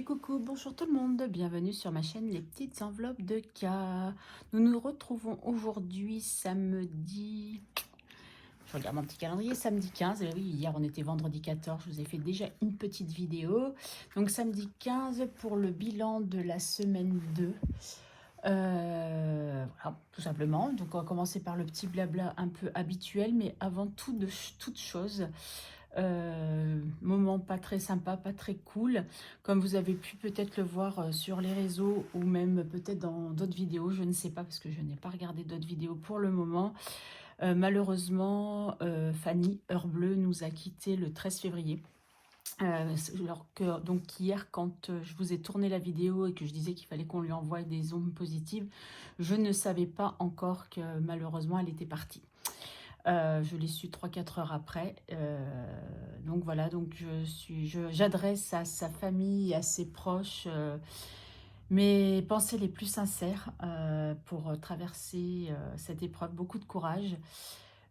coucou, bonjour tout le monde, bienvenue sur ma chaîne Les Petites Enveloppes de K. Nous nous retrouvons aujourd'hui samedi, je regarde mon petit calendrier, samedi 15, et oui, hier on était vendredi 14, je vous ai fait déjà une petite vidéo. Donc samedi 15 pour le bilan de la semaine 2. Voilà, tout simplement. Donc on va commencer par le petit blabla un peu habituel, mais avant toute chose, moment pas très sympa, pas très cool, comme vous avez pu peut-être le voir sur les réseaux ou même peut-être dans d'autres vidéos, je ne sais pas parce que je n'ai pas regardé d'autres vidéos pour le moment. Malheureusement, Fanny Heure-Bleue nous a quittés le 13 février. Alors que donc hier, quand je vous ai tourné la vidéo et que je disais qu'il fallait qu'on lui envoie des ondes positives, je ne savais pas encore que malheureusement elle était partie. Je l'ai su 3-4 heures après. Donc voilà, donc j'adresse à sa famille, à ses proches, mes pensées les plus sincères pour traverser cette épreuve. Beaucoup de courage.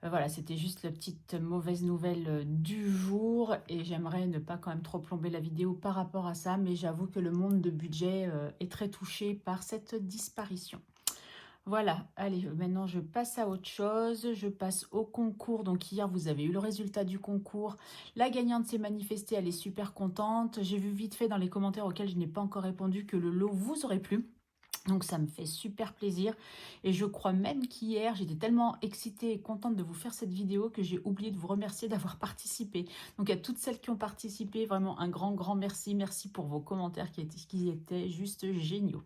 Voilà, c'était juste la petite mauvaise nouvelle du jour et j'aimerais ne pas quand même trop plomber la vidéo par rapport à ça, mais j'avoue que le monde de budget est très touché par cette disparition. Voilà, allez, maintenant je passe à autre chose, je passe au concours. Donc hier, vous avez eu le résultat du concours. La gagnante s'est manifestée, elle est super contente. J'ai vu vite fait dans les commentaires auxquels je n'ai pas encore répondu que le lot vous aurait plu. Donc ça me fait super plaisir. Et je crois même qu'hier, j'étais tellement excitée et contente de vous faire cette vidéo que j'ai oublié de vous remercier d'avoir participé. Donc à toutes celles qui ont participé, vraiment un grand merci. Merci pour vos commentaires qui étaient juste géniaux.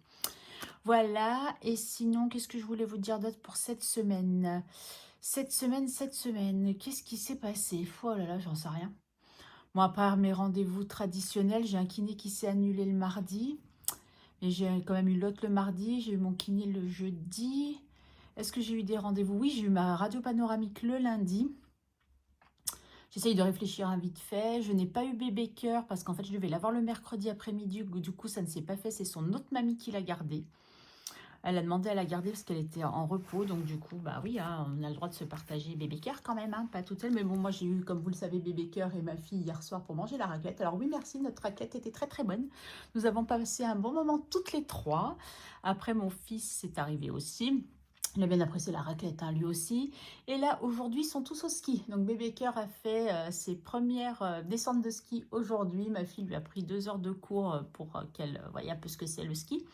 Voilà, et sinon, qu'est-ce que je voulais vous dire d'autre pour cette semaine? Cette semaine, qu'est-ce qui s'est passé? Oh là là, j'en sais rien. Bon, à part mes rendez-vous traditionnels, j'ai un kiné qui s'est annulé le mardi. Et j'ai quand même eu l'autre le mardi, j'ai eu mon kiné le jeudi. Est-ce que j'ai eu des rendez-vous? Oui, j'ai eu ma radio panoramique le lundi. J'essaye de réfléchir un vite fait. Je n'ai pas eu bébé cœur parce qu'en fait, je devais l'avoir le mercredi après-midi. Du coup, ça ne s'est pas fait. C'est son autre mamie qui l'a gardé. Elle a demandé à la garder parce qu'elle était en repos. Donc du coup, bah oui, hein, on a le droit de se partager bébé cœur quand même, hein, pas toute seule. Mais bon, moi j'ai eu, comme vous le savez, bébé cœur et ma fille hier soir pour manger la raclette. Alors oui, merci, notre raclette était très bonne. Nous avons passé un bon moment toutes les trois. Après, mon fils est arrivé aussi. Il a bien apprécié la raclette, hein, lui aussi. Et là, aujourd'hui, ils sont tous au ski. Donc bébé cœur a fait ses premières descentes de ski aujourd'hui. Ma fille lui a pris 2 heures de cours pour qu'elle voie un peu ce que c'est le ski.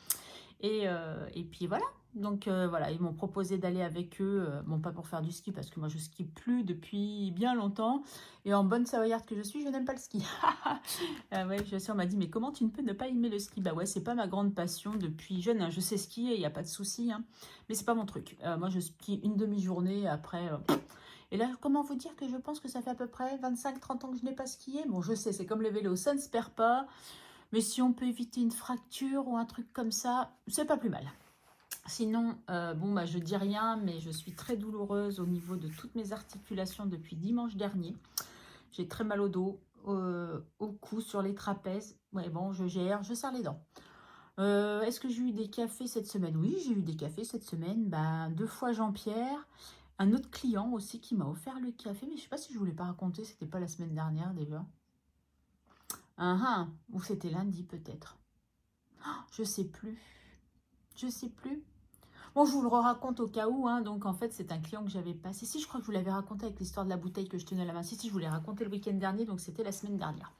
Et puis voilà, donc voilà, ils m'ont proposé d'aller avec eux, bon pas pour faire du ski parce que moi je skie plus depuis bien longtemps et en bonne savoyarde que je suis, je n'aime pas le ski. Ouais, je sais, on m'a dit mais comment tu ne peux ne pas aimer le ski? Bah ouais, c'est pas ma grande passion depuis jeune, hein. Je sais skier, il n'y a pas de souci, hein, mais c'est pas mon truc. Moi je skie une demi-journée après. Et là, comment vous dire que je pense que ça fait à peu près 25-30 ans que je n'ai pas skié? Bon, je sais, c'est comme le vélo, ça ne se perd pas. Mais si on peut éviter une fracture ou un truc comme ça, c'est pas plus mal. Sinon, bon, bah, je dis rien, mais je suis très douloureuse au niveau de toutes mes articulations depuis dimanche dernier. J'ai très mal au dos, au cou, sur les trapèzes. Ouais, bon, je gère, je serre les dents. Est-ce que j'ai eu des cafés cette semaine? Oui, j'ai eu des cafés cette semaine. Bah, 2 fois Jean-Pierre. Un autre client aussi qui m'a offert le café, mais je sais pas si je vous l'ai pas raconté, c'était pas la semaine dernière déjà. Ou c'était lundi peut-être. Je sais plus. Je sais plus. Bon, je vous le raconte au cas où, hein. Donc, en fait, c'est un client que j'avais passé. Si, je crois que je vous l'avais raconté avec l'histoire de la bouteille que je tenais à la main. Si, je vous l'ai raconté le week-end dernier, donc c'était la semaine dernière.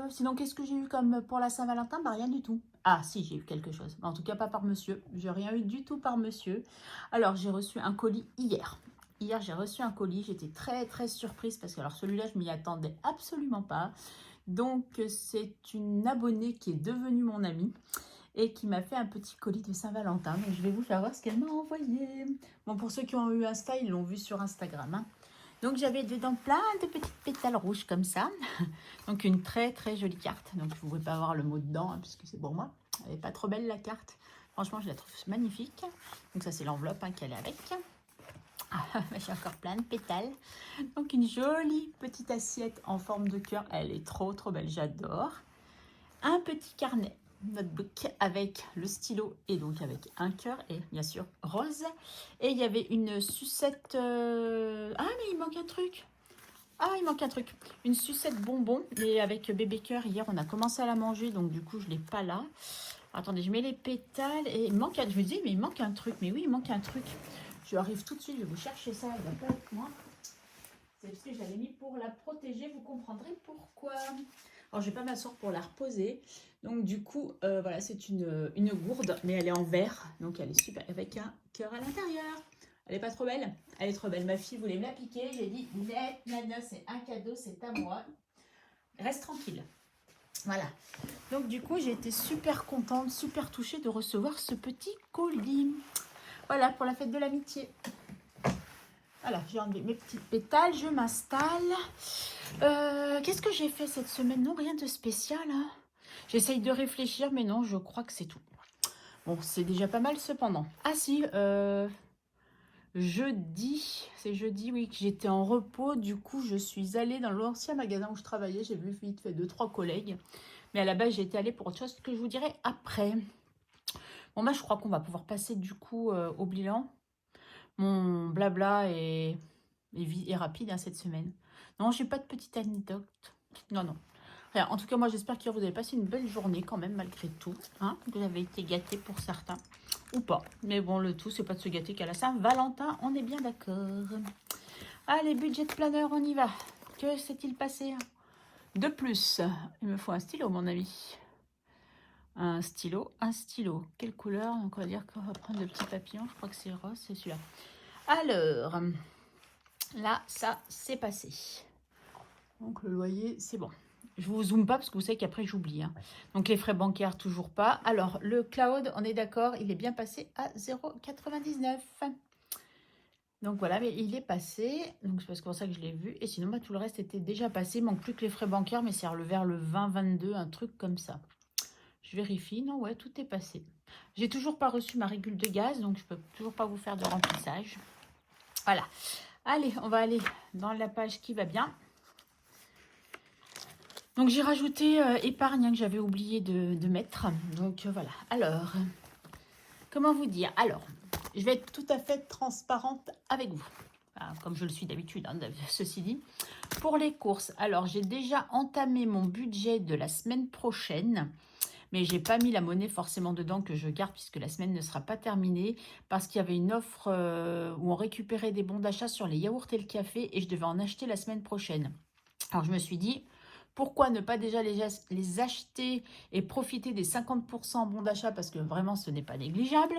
Sinon, qu'est-ce que j'ai eu comme pour la Saint-Valentin? Bah, rien du tout. Ah, si, j'ai eu quelque chose. En tout cas, pas par monsieur. J'ai rien eu du tout par monsieur. Alors, j'ai reçu un colis hier. Hier, j'ai reçu un colis. J'étais très surprise parce que, alors, celui-là, je m'y attendais absolument pas. Donc, c'est une abonnée qui est devenue mon amie et qui m'a fait un petit colis de Saint-Valentin. Donc, je vais vous faire voir ce qu'elle m'a envoyé. Bon, pour ceux qui ont eu Insta, ils l'ont vu sur Instagram, hein. Donc, j'avais dedans plein de petites pétales rouges comme ça. Donc, une très jolie carte. Donc, vous ne pouvez pas voir le mot dedans, hein, puisque c'est pour moi. Elle n'est pas trop belle, la carte. Franchement, je la trouve magnifique. Donc, ça, c'est l'enveloppe, hein, qu'elle est avec. Ah, j'ai encore plein de pétales. Donc, une jolie petite assiette en forme de cœur. Elle est trop belle, j'adore. Un petit carnet, notebook avec le stylo et donc avec un cœur et bien sûr rose. Et il y avait une sucette. Ah, mais il manque un truc. Ah, il manque un truc. Une sucette bonbon. Et avec bébé cœur, hier, on a commencé à la manger. Donc, du coup, je ne l'ai pas là. Attendez, je mets les pétales. Et il manque un... Je me dis, mais il manque un truc. Mais oui, il manque un truc. Je arrive tout de suite. Je vais vous chercher ça. Elle va pas avec moi. C'est parce que je l'avais mis pour la protéger. Vous comprendrez pourquoi. Alors, je vais pas m'asseoir pour la reposer. Donc, du coup, voilà, c'est une gourde. Mais elle est en verre. Donc, elle est super. Avec un cœur à l'intérieur. Elle est pas trop belle? Elle est trop belle. Ma fille voulait me la piquer. J'ai dit, nana, c'est un cadeau, c'est à moi. Reste tranquille. Voilà. Donc, du coup, j'ai été super contente, super touchée de recevoir ce petit colis. Voilà, pour la fête de l'amitié. Voilà, j'ai enlevé mes petites pétales. Je m'installe. Qu'est-ce que j'ai fait cette semaine? Non, rien de spécial. Hein. J'essaye de réfléchir, mais non, je crois que c'est tout. Bon, c'est déjà pas mal cependant. Ah si, jeudi, c'est jeudi, oui, que j'étais en repos. Du coup, je suis allée dans l'ancien magasin où je travaillais. J'ai vu vite fait 2-3 collègues. Mais à la base, j'étais allée pour autre chose que je vous dirai après. Bon, bah, je crois qu'on va pouvoir passer du coup au bilan. Mon blabla est rapide hein, cette semaine. Non, j'ai pas de petite anecdote. Non, non. Rien. En tout cas, moi, j'espère que vous avez passé une belle journée quand même, malgré tout. Hein, que vous avez été gâtés pour certains. Ou pas. Mais bon, le tout, c'est pas de se gâter qu'à la Saint-Valentin. On est bien d'accord. Allez, budget planeur, on y va. Que s'est-il passé de plus? Il me faut un stylo, mon ami. Un stylo, un stylo. Quelle couleur? Donc, on va dire qu'on va prendre le petit papillon. Je crois que c'est rose, c'est celui-là. Alors, là, ça, c'est passé. Donc, le loyer, c'est bon. Je vous zoome pas parce que vous savez qu'après, j'oublie. Hein. Donc, les frais bancaires, toujours pas. Alors, le cloud, on est d'accord, il est bien passé à 0,99. Donc, voilà, mais il est passé. Donc, c'est pour ça que je l'ai vu. Et sinon, bah, tout le reste était déjà passé. Il manque plus que les frais bancaires, mais c'est vers le 20-22, un truc comme ça. Je vérifie. Non, ouais, tout est passé. J'ai toujours pas reçu ma régule de gaz, donc je peux toujours pas vous faire de remplissage. Voilà. Allez, on va aller dans la page qui va bien. Donc, j'ai rajouté épargne hein, que j'avais oublié de mettre. Donc, voilà. Alors, comment vous dire? Alors, je vais être tout à fait transparente avec vous. Enfin, comme je le suis d'habitude, hein, ceci dit. Pour les courses, alors, j'ai déjà entamé mon budget de la semaine prochaine. Mais j'ai pas mis la monnaie forcément dedans que je garde puisque la semaine ne sera pas terminée. Parce qu'il y avait une offre où on récupérait des bons d'achat sur les yaourts et le café. Et je devais en acheter la semaine prochaine. Alors, je me suis dit, pourquoi ne pas déjà les acheter et profiter des 50% en bon d'achat parce que vraiment, ce n'est pas négligeable.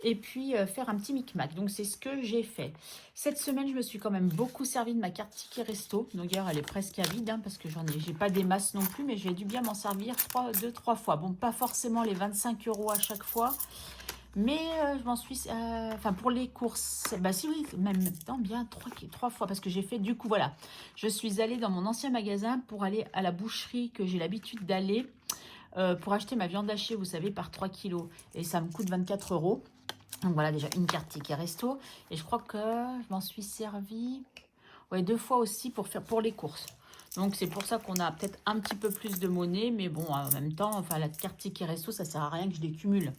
Et puis, faire un petit micmac. Donc, c'est ce que j'ai fait. Cette semaine, je me suis quand même beaucoup servi de ma carte Ticket Resto. Donc, d'ailleurs, elle est presque à vide hein, parce que j'ai pas des masses non plus. Mais j'ai dû bien m'en servir 2-3 fois. Bon, pas forcément les 25 € à chaque fois. Mais je m'en suis... Enfin, pour les courses... Bah si, oui, même temps, bien 3 fois. Parce que j'ai fait, du coup, voilà. Je suis allée dans mon ancien magasin pour aller à la boucherie que j'ai l'habitude d'aller. Pour acheter ma viande hachée, vous savez, par 3 kilos. Et ça me coûte 24 €. Donc voilà, déjà une carte Ticket Resto. Et je crois que je m'en suis servi... Ouais, 2 fois aussi pour les courses. Donc, c'est pour ça qu'on a peut-être un petit peu plus de monnaie. Mais bon, en même temps, enfin, la carte Ticket Resto, ça sert à rien que je les cumule.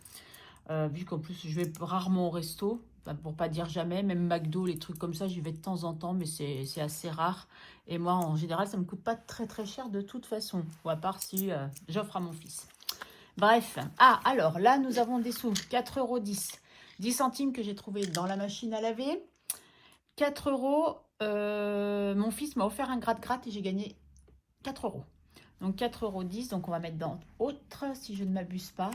Vu qu'en plus, je vais rarement au resto, pour pas dire jamais, même McDo, les trucs comme ça, j'y vais de temps en temps, mais c'est assez rare. Et moi, en général, ça me coûte pas très très cher de toute façon, ou à part si j'offre à mon fils. Bref, ah, alors là, nous avons des sous, 4,10 €, 10 centimes que j'ai trouvé dans la machine à laver, 4 €, mon fils m'a offert un gratte-gratte et j'ai gagné 4 €. Donc 4,10 €, donc on va mettre dans autre, si je ne m'abuse pas.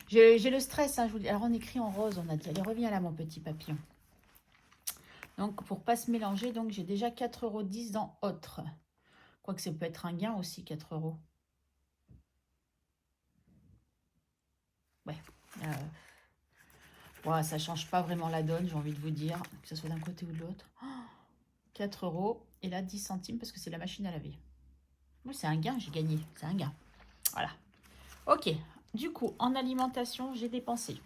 J'ai le stress, hein, je vous dis. Alors on écrit en rose, on a dit. Allez, reviens là mon petit papillon. Donc pour pas se mélanger, donc j'ai déjà 4,10 € dans autre. Quoique ça peut être un gain aussi, 4 €. Ouais. Ouais, ça change pas vraiment la donne, j'ai envie de vous dire, que ce soit d'un côté ou de l'autre. 4 € et là 10 centimes parce que c'est la machine à laver. Oui, c'est un gain, j'ai gagné, c'est un gain. Voilà. Ok, du coup, en alimentation, j'ai dépensé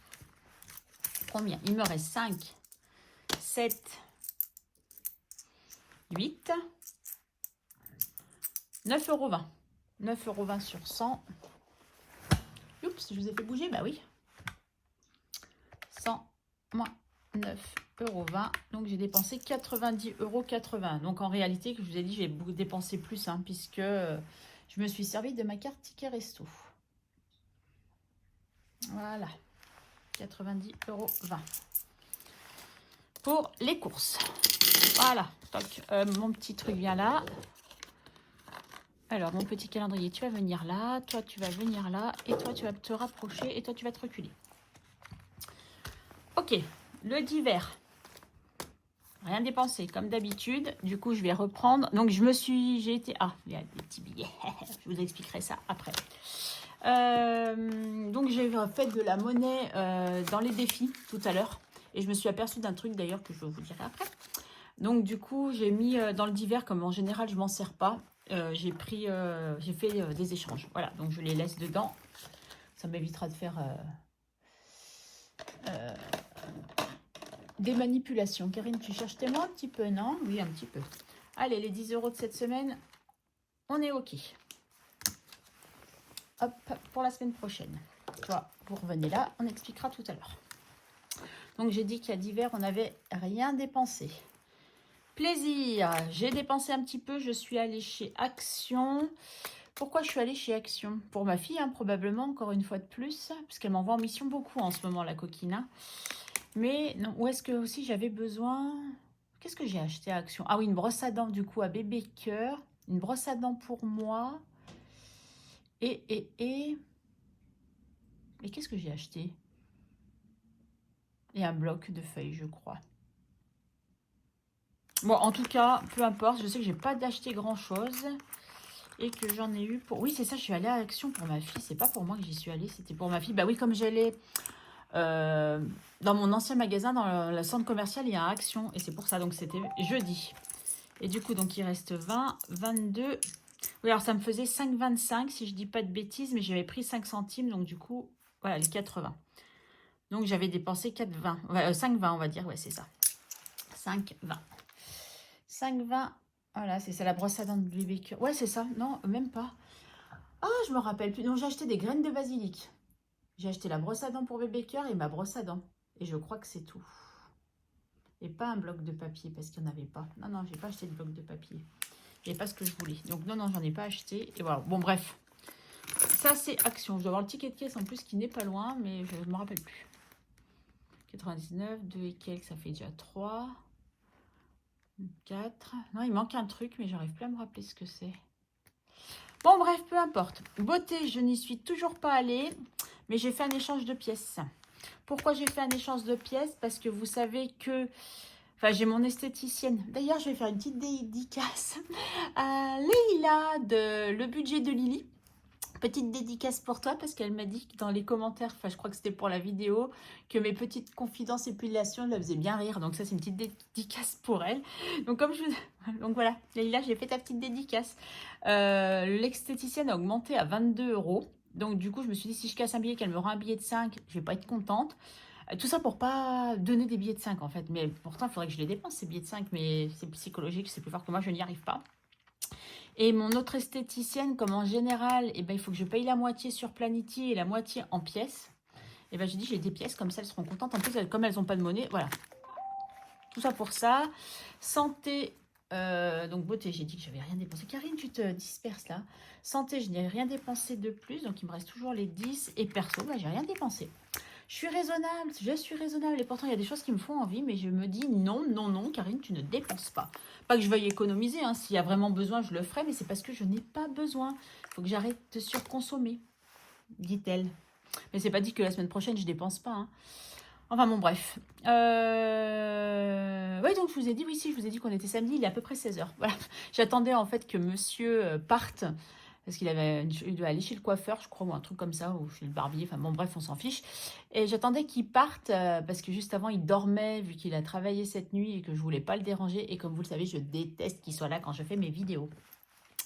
combien? Il me reste 5, 7, 8, 9,20 €. 9,20 € sur 100. Oups, je vous ai fait bouger, bah oui. 100 moins 9 €20. Donc, j'ai dépensé 90,80 €. Donc, en réalité, que je vous ai dit, j'ai dépensé plus, hein, puisque je me suis servi de ma carte ticket resto. Voilà. 90,20 € pour les courses. Voilà. Donc, mon petit truc vient là. Alors, mon petit calendrier, tu vas venir là. Toi, tu vas venir là. Et toi, tu vas te rapprocher. Et toi, tu vas te reculer. Ok. Le divers. Rien dépensé, comme d'habitude. Du coup, je vais reprendre. Donc, j'ai été... Ah, il y a des petits billets. Je vous expliquerai ça après. Donc, j'ai fait de la monnaie dans les défis tout à l'heure. Et je me suis aperçue d'un truc d'ailleurs que je vous dirai après. Donc, du coup, j'ai mis dans le divers, comme en général, je m'en sers pas. J'ai fait des échanges. Voilà, donc je les laisse dedans. Ça m'évitera de faire... des manipulations. Karine, tu cherches tes mots un petit peu, non? Oui, un petit peu. Allez, les 10 € de cette semaine, on est OK. Hop, pour la semaine prochaine. Toi, vous revenez là, on expliquera tout à l'heure. Donc, j'ai dit qu'il y a d'hiver, on n'avait rien dépensé. Plaisir, j'ai dépensé un petit peu, je suis allée chez Action. Pourquoi je suis allée chez Action? Pour ma fille, hein, probablement, encore une fois de plus, parce qu'elle m'envoie en mission beaucoup en ce moment, la coquine. Hein. Mais non, où est-ce que aussi j'avais besoin... Qu'est-ce que j'ai acheté à Action? Ah oui, une brosse à dents du coup à bébé cœur. Une brosse à dents pour moi. Et qu'est-ce que j'ai acheté? Et un bloc de feuilles, je crois. Bon, en tout cas, peu importe. Je sais que j'ai pas d'acheter grand-chose. Et que j'en ai eu pour... Oui, c'est ça, je suis allée à Action pour ma fille. C'est pas pour moi que j'y suis allée, c'était pour ma fille. Bah oui, comme j'allais... dans mon ancien magasin, dans le centre commercial, il y a un Action. Et c'est pour ça, donc c'était jeudi. Et du coup, donc il reste 20, 22... Oui, alors ça me faisait 5,25 si je dis pas de bêtises, mais j'avais pris 5 centimes, donc du coup, voilà, les 4,20. Donc j'avais dépensé 4,20, 5,20 on va dire, ouais, c'est ça. 5,20. 5,20, voilà, c'est ça, la brosse à dents de bébé cœur. Ouais, c'est ça, non, même pas. Ah, je me rappelle plus. Non, j'ai acheté des graines de basilic. J'ai acheté la brosse à dents pour bébé cœur et ma brosse à dents. Et je crois que c'est tout. Et pas un bloc de papier, parce qu'il n'y en avait pas. Non, non, j'ai pas acheté de bloc de papier. J'ai pas ce que je voulais. Donc non, non, j'en ai pas acheté. Et voilà. Bon, bref. Ça, c'est Action. Je dois avoir le ticket de caisse en plus qui n'est pas loin, mais je ne me rappelle plus. 99, 2 et quelques, ça fait déjà 3. 4. Non, il manque un truc, mais j'arrive plus à me rappeler ce que c'est. Bon, bref, peu importe. Beauté, je n'y suis toujours pas allée, mais j'ai fait un échange de pièces. Pourquoi j'ai fait un échange de pièces? Parce que vous savez que... Enfin, j'ai mon esthéticienne. D'ailleurs, je vais faire une petite dédicace à Leïla de Le Budget de Lily. Petite dédicace pour toi parce qu'elle m'a dit que dans les commentaires, enfin je crois que c'était pour la vidéo, que mes petites confidences épilation la faisaient bien rire. Donc ça, c'est une petite dédicace pour elle. Donc comme je vous... Donc voilà, Leïla, j'ai fait ta petite dédicace. L'esthéticienne a augmenté à 22 €. Donc du coup, je me suis dit, si je casse un billet, qu'elle me rend un billet de 5, je vais pas être contente. Tout ça pour pas donner des billets de 5 en fait. Mais pourtant, il faudrait que je les dépense, ces billets de 5. Mais c'est psychologique, c'est plus fort que moi, je n'y arrive pas. Et mon autre esthéticienne, comme en général, eh ben, il faut que je paye la moitié sur Planity et la moitié en pièces. Et ben j'ai dit, j'ai des pièces, comme ça, elles seront contentes. En plus, comme elles n'ont pas de monnaie, voilà. Tout ça pour ça. Santé, donc beauté, j'ai dit que j'avais rien dépensé. Karine, tu te disperses là. Santé, je n'ai rien dépensé de plus, donc il me reste toujours les 10. Et perso, bah, j'ai rien dépensé. Je suis raisonnable. Et pourtant, il y a des choses qui me font envie, mais je me dis non, non, non, Karine, tu ne dépenses pas. Pas que je veuille économiser, hein. S'il y a vraiment besoin, je le ferai, mais c'est parce que je n'ai pas besoin. Il faut que j'arrête de surconsommer, dit-elle. Mais c'est pas dit que la semaine prochaine, je dépense pas. Hein. Enfin bon, bref. Oui, donc je vous ai dit, oui, si, je vous ai dit qu'on était samedi, il est à peu près 16 h. Voilà. J'attendais en fait que monsieur parte. Parce qu'il devait aller chez le coiffeur, je crois, ou un truc comme ça, ou chez le barbier. Enfin bon, bref, on s'en fiche. Et j'attendais qu'il parte, parce que juste avant, il dormait, vu qu'il a travaillé cette nuit et que je voulais pas le déranger. Et comme vous le savez, je déteste qu'il soit là quand je fais mes vidéos.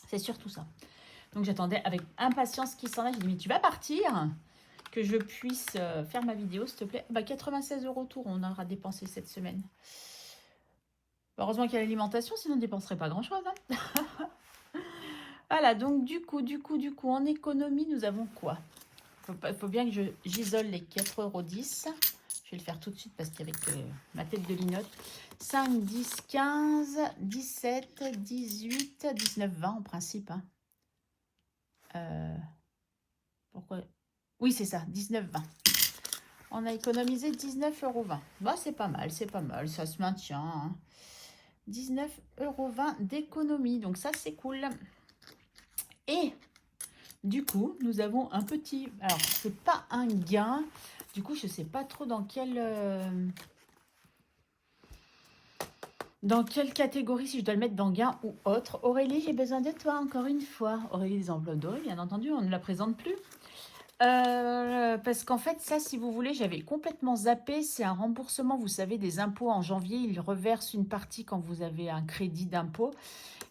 C'est surtout ça. Donc j'attendais avec impatience qu'il s'en aille. Je lui ai dit, mais tu vas partir? Que je puisse faire ma vidéo, s'il te plaît. Bah, 96 € tour, on aura dépensé cette semaine. Heureusement qu'il y a l'alimentation, sinon on ne dépenserait pas grand-chose. Hein. Voilà, donc du coup, en économie, nous avons quoi? Il faut bien que j'isole les 4,10 €. Je vais le faire tout de suite parce qu'avec ma tête de linotte. 5, 10, 15, 17, 18, 19, 20 en principe. Hein. Pourquoi? Oui, c'est ça, 19, 20. On a économisé 19,20 €. Bah, c'est pas mal, ça se maintient. Hein. 19,20 € d'économie, donc ça, c'est cool. Et du coup, nous avons un petit... Alors, c'est pas un gain. Du coup, je sais pas trop dans quelle catégorie, si je dois le mettre dans gain ou autre. Aurélie, j'ai besoin de toi encore une fois. Aurélie des enveloppes dorées, bien entendu, on ne la présente plus. Parce qu'en fait, ça, si vous voulez, j'avais complètement zappé. C'est un remboursement, vous savez, des impôts en janvier. Ils reversent une partie quand vous avez un crédit d'impôt.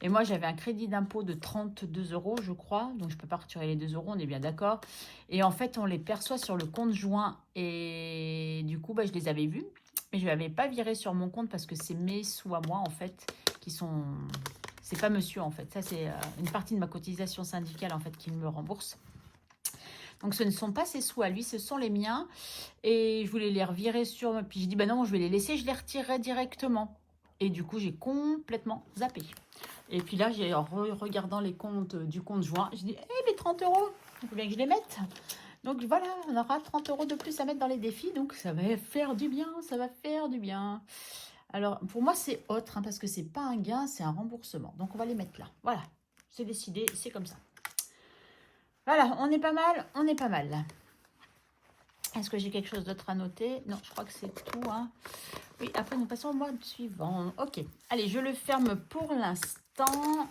Et moi, j'avais un crédit d'impôt de 32 €, je crois. Donc, je ne peux pas retirer les 2 €, on est bien d'accord. Et en fait, on les perçoit sur le compte joint. Et du coup, bah, je les avais vus. Mais je ne l'avais pas viré sur mon compte parce que c'est mes sous à moi, en fait, qui sont... C'est pas monsieur, en fait. Ça, c'est une partie de ma cotisation syndicale, en fait, qui me rembourse. Donc, ce ne sont pas ses sous à lui, ce sont les miens. Et je voulais les revirer sur... Puis j'ai dit, bah non, je vais les laisser, je les retirerai directement. Et du coup, j'ai complètement zappé. Et puis là, en regardant les comptes du compte joint, je dis, mes 30 €, il faut bien que je les mette. Donc voilà, on aura 30 € de plus à mettre dans les défis. Donc ça va faire du bien, ça va faire du bien. Alors, pour moi, c'est autre, hein, parce que c'est pas un gain, c'est un remboursement. Donc, on va les mettre là. Voilà, c'est décidé, c'est comme ça. Voilà, on est pas mal, on est pas mal. Est-ce que j'ai quelque chose d'autre à noter? Non, je crois que c'est tout. Hein. Oui, après, nous passons au mois suivant. Ok, allez, je le ferme pour l'instant.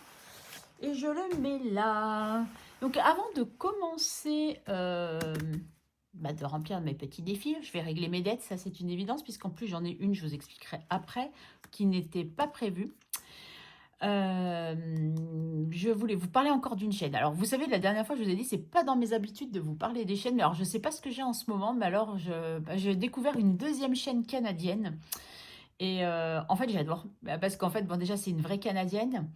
Et je le mets là. Donc, avant de commencer de remplir mes petits défis, je vais régler mes dettes. Ça, c'est une évidence, puisqu'en plus, j'en ai une, je vous expliquerai après, qui n'était pas prévue. Je voulais vous parler encore d'une chaîne. Alors, vous savez, la dernière fois, je vous ai dit, c'est pas dans mes habitudes de vous parler des chaînes. Mais alors, je sais pas ce que j'ai en ce moment, mais alors, j'ai découvert une deuxième chaîne canadienne. Et en fait, j'adore. Parce qu'en fait, bon, déjà, c'est une vraie Canadienne.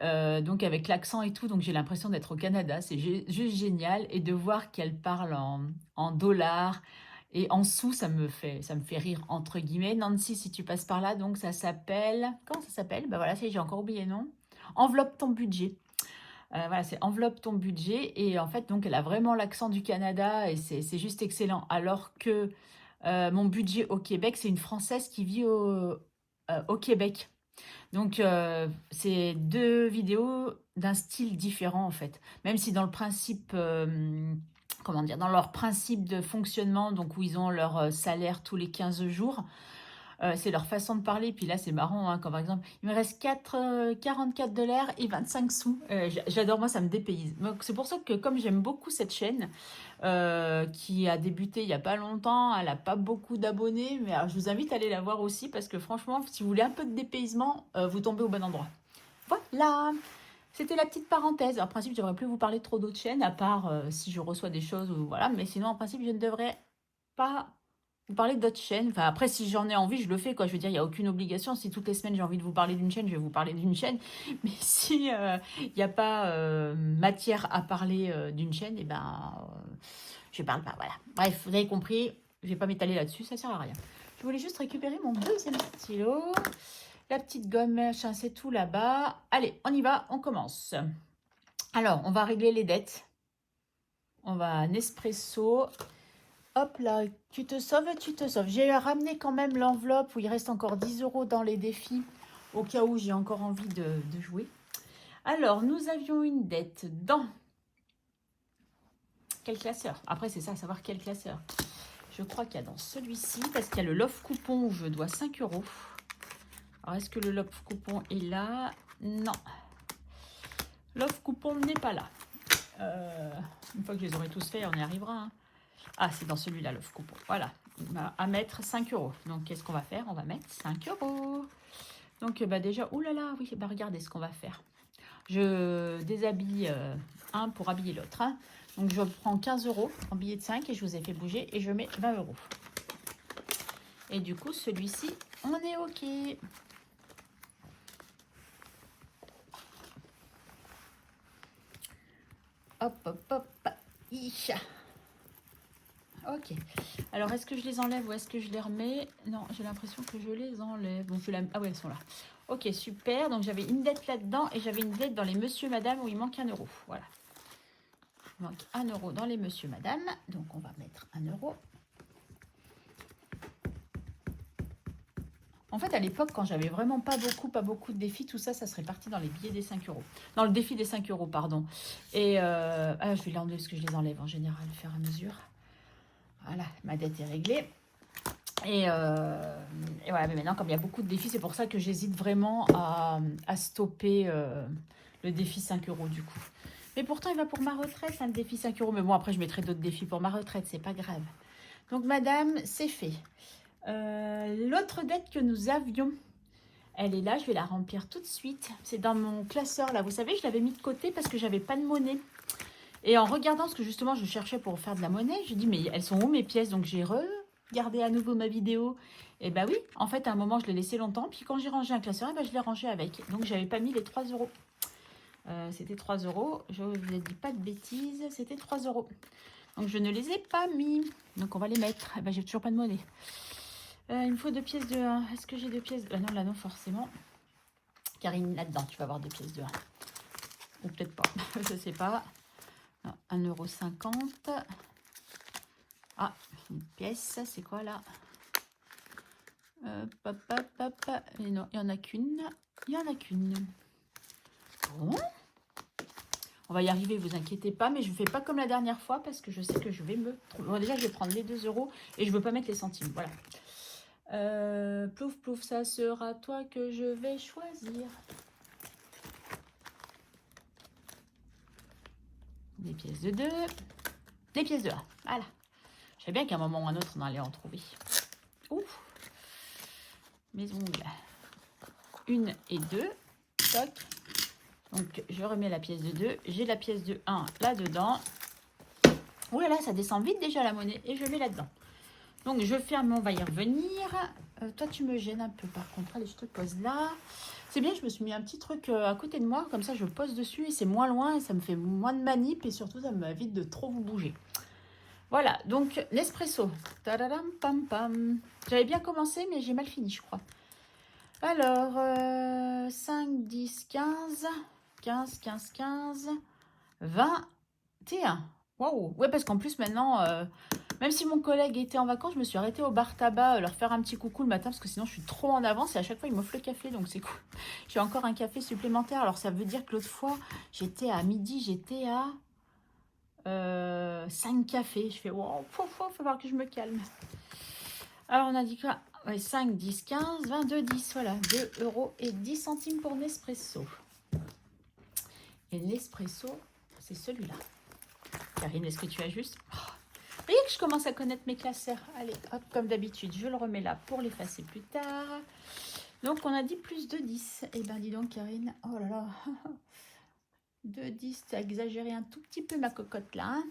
Donc, avec l'accent et tout, donc j'ai l'impression d'être au Canada. C'est juste génial. Et de voir qu'elle parle en dollars. Et en sous, ça me fait rire, entre guillemets. Nancy, si tu passes par là, donc ça s'appelle... Comment ça s'appelle? Bah voilà, j'ai encore oublié le nom. Enveloppe ton budget. Voilà, c'est enveloppe ton budget. Et en fait, donc, elle a vraiment l'accent du Canada et c'est juste excellent. Alors que mon budget au Québec, c'est une Française qui vit au Québec. Donc, c'est deux vidéos d'un style différent, en fait. Même si dans le principe... comment dire, dans leur principe de fonctionnement, donc où ils ont leur salaire tous les 15 jours, c'est leur façon de parler. Puis là, c'est marrant, hein, quand par exemple, il me reste 44 $ et 25 sous. J'adore, moi, ça me dépayse. Donc, c'est pour ça que comme j'aime beaucoup cette chaîne, qui a débuté il n'y a pas longtemps, elle n'a pas beaucoup d'abonnés, mais alors, je vous invite à aller la voir aussi, parce que franchement, si vous voulez un peu de dépaysement, vous tombez au bon endroit. Voilà, c'était la petite parenthèse. En principe, je ne devrais plus vous parler trop d'autres chaînes, à part si je reçois des choses, ou voilà. Mais sinon, en principe, je ne devrais pas vous parler d'autres chaînes. Enfin, après, si j'en ai envie, je le fais, quoi. Je veux dire, il n'y a aucune obligation. Si toutes les semaines, j'ai envie de vous parler d'une chaîne, je vais vous parler d'une chaîne. Mais si il n'y a pas matière à parler d'une chaîne, et ben, je ne parle pas. Voilà. Bref, vous avez compris. Je ne vais pas m'étaler là-dessus, ça ne sert à rien. Je voulais juste récupérer mon deuxième stylo. La petite gomme, machin, c'est tout là-bas. Allez, on y va, on commence. Alors, on va régler les dettes. On va Nespresso. Hop là, tu te sauves, tu te sauves. J'ai ramené quand même l'enveloppe où il reste encore 10 € dans les défis, au cas où j'ai encore envie de jouer. Alors, nous avions une dette dans... Quel classeur? Après, c'est ça, savoir quel classeur. Je crois qu'il y a dans celui-ci, parce qu'il y a le Love Coupon où je dois 5 €. Alors, est-ce que le Love Coupon est là? Non. Love Coupon n'est pas là. Une fois que je les aurai tous faits, on y arrivera. Hein. Ah, c'est dans celui-là, Love Coupon. Voilà. À mettre 5 €. Donc, qu'est-ce qu'on va faire? On va mettre 5 €. Donc, déjà, oulala, oui, regardez ce qu'on va faire. Je déshabille un pour habiller l'autre. Hein. Donc, je prends 15 € en billet de 5 et je vous ai fait bouger et je mets 20 €. Et du coup, celui-ci, on est OK. Hop, hop, hop. Icha. Ok. Alors, est-ce que je les enlève ou est-ce que je les remets? Non, j'ai l'impression que je les enlève. Bon, ah ouais, elles sont là. Ok, super. Donc, j'avais une dette là-dedans et j'avais une dette dans les monsieur, madame où il manque 1 euro. Voilà. Il manque 1 euro dans les monsieur, madame. Donc, on va mettre 1 euro. En fait, à l'époque, quand j'avais vraiment pas beaucoup de défis, tout ça, ça serait parti dans les billets des 5 euros. Dans le défi des 5 euros, pardon. Et je vais l'enlever parce que je les enlève en général, au fur et à mesure. Voilà, ma dette est réglée. Et voilà, mais maintenant, comme il y a beaucoup de défis, c'est pour ça que j'hésite vraiment à stopper le défi 5 euros du coup. Mais pourtant, il va pour ma retraite, hein, le défi 5 euros. Mais bon, après, je mettrai d'autres défis pour ma retraite, c'est pas grave. Donc, madame, c'est fait. L'autre dette que nous avions, elle est là, je vais la remplir tout de suite. C'est dans mon classeur là, vous savez, je l'avais mis de côté parce que j'avais pas de monnaie. Et en regardant, parce que justement je cherchais pour faire de la monnaie, je dis mais elles sont où mes pièces? Donc j'ai regardé à nouveau ma vidéo. Et bah oui, en fait à un moment je l'ai laissé longtemps, puis quand j'ai rangé un classeur, je l'ai rangé avec. Donc j'avais pas mis les 3 euros. C'était 3 euros, je ne vous ai dit pas de bêtises, c'était 3 euros. Donc je ne les ai pas mis. Donc on va les mettre. Et j'ai toujours pas de monnaie. Il me faut 2 pièces de 1. Est-ce que j'ai 2 pièces de... non, là non, forcément. Karine, là-dedans, tu vas avoir 2 pièces de 1. Ou peut-être pas, je sais pas. 1,50 €. Ah, une pièce, c'est quoi là? Et non, il n'y en a qu'une. Il n'y en a qu'une. Bon. On va y arriver, vous inquiétez pas, mais je ne fais pas comme la dernière fois parce que je sais que je vais me... Bon, déjà, je vais prendre les 2 euros et je ne veux pas mettre les centimes. Voilà. Plouf, plouf, ça sera toi que je vais choisir. Des pièces de 2. Des pièces de 1. Voilà. Je sais bien qu'à un moment ou un autre, on allait en trouver. Ouf. Mes ongles. 1 et 2. Toc. Donc, je remets la pièce de 2. J'ai la pièce de 1 là-dedans. Ouh là là, ça descend vite déjà la monnaie. Et je mets là-dedans. Donc, je ferme, on va y revenir. Toi, tu me gênes un peu par contre. Allez, je te pose là. C'est bien, je me suis mis un petit truc à côté de moi. Comme ça, je pose dessus et c'est moins loin. Et ça me fait moins de manip. Et surtout, ça m'évite de trop vous bouger. Voilà, donc l'espresso. Tadadam, pam, pam. J'avais bien commencé, mais j'ai mal fini, je crois. Alors, 5, 10, 15, 15, 15, 15, 21. Waouh! Ouais, parce qu'en plus, maintenant, même si mon collègue était en vacances, je me suis arrêtée au bar tabac, leur faire un petit coucou le matin, parce que sinon, je suis trop en avance et à chaque fois, ils m'offrent le café, donc c'est cool. J'ai encore un café supplémentaire. Alors, ça veut dire que l'autre fois, j'étais à midi, j'étais à 5 cafés. Je fais, wow, faut falloir que je me calme. Alors, on a dit quoi? Ouais, 5, 10, 15, 22, 10. Voilà, 2 euros et 10 centimes pour Nespresso. Et Nespresso, c'est celui-là. Karine, est-ce que tu ajustes? Vous voyez que je commence à connaître mes classeurs. Allez, hop, comme d'habitude, je le remets là pour l'effacer plus tard. Donc, on a dit plus de 10. Eh ben, dis donc, Karine. Oh là là. 2, 10, t'as exagéré un tout petit peu ma cocotte là. Hein.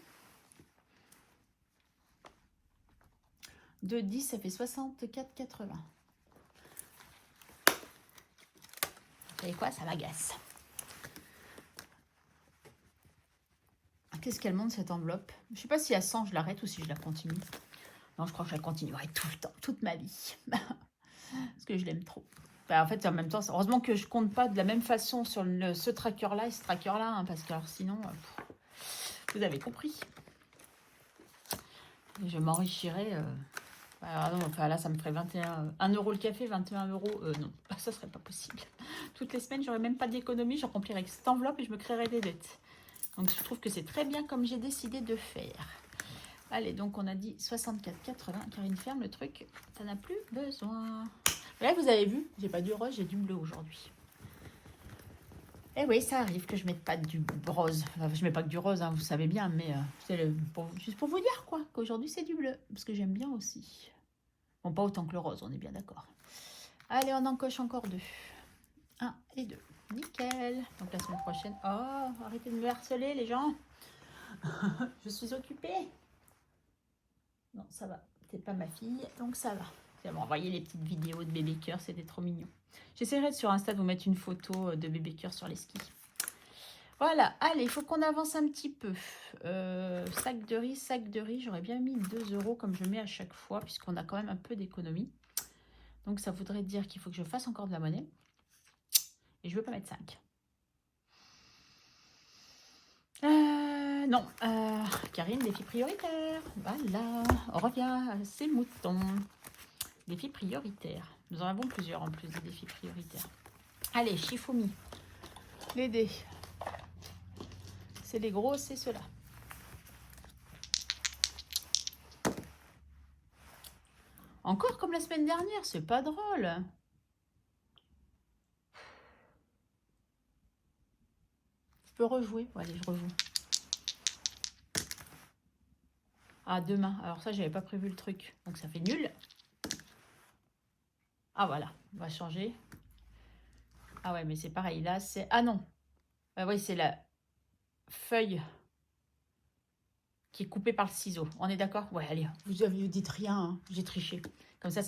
2, 10, ça fait 64,80. Vous savez quoi? Ça m'agace. Qu'est-ce qu'elle montre cette enveloppe? Je ne sais pas si à 100 je l'arrête ou si je la continue. Non, je crois que je la continuerai tout le temps, toute ma vie. Parce que je l'aime trop. Bah, en fait, en même temps, heureusement que je ne compte pas de la même façon sur ce tracker-là et ce tracker-là. Hein, parce que alors, sinon, vous avez compris. Je m'enrichirais. Non, enfin, là, ça me ferait 1 euro le café, 21 euros. Non, ça serait pas possible. Toutes les semaines, j'aurais même pas d'économie. Je remplirais avec cette enveloppe et je me créerais des dettes. Donc, je trouve que c'est très bien comme j'ai décidé de faire. Allez, donc on a dit 64,80. Karine, ferme le truc. Ça n'a plus besoin. Là, vous avez vu, j'ai pas du rose, j'ai du bleu aujourd'hui. Eh oui, ça arrive que je mette pas du rose. Enfin, je mets pas que du rose, hein, vous savez bien, mais c'est juste pour vous dire quoi, qu'aujourd'hui c'est du bleu. Parce que j'aime bien aussi. Bon, pas autant que le rose, on est bien d'accord. Allez, on en coche encore 2. 1 et 2. Nickel. Donc la semaine prochaine... Oh, arrêtez de me harceler les gens. Je suis occupée. Non, ça va. T'es pas ma fille, donc ça va. Vous allez m'envoyer les petites vidéos de bébé cœur, c'était trop mignon. J'essaierai sur Insta de vous mettre une photo de bébé cœur sur les skis. Voilà, allez, il faut qu'on avance un petit peu. Sac de riz, j'aurais bien mis 2 € comme je mets à chaque fois, puisqu'on a quand même un peu d'économie. Donc ça voudrait dire qu'il faut que je fasse encore de la monnaie. Et je ne veux pas mettre 5. Non, Karine, défi prioritaire. Voilà, on revient à ces moutons. Défi prioritaire. Nous en avons plusieurs en plus des défis prioritaires. Allez, Shifumi. Les dés. C'est les gros, c'est ceux-là. Encore comme la semaine dernière, c'est pas drôle. Je peux rejouer. Bon, allez, je rejoue. Ah, demain. Alors ça, j'avais pas prévu le truc. Donc ça fait nul. Ah, voilà. On va changer. Ah ouais, mais c'est pareil. Là, c'est... Ah non. Oui, c'est la feuille qui est coupée par le ciseau. On est d'accord? Ouais, allez. Vous dites rien. Hein. J'ai triché. Comme ça,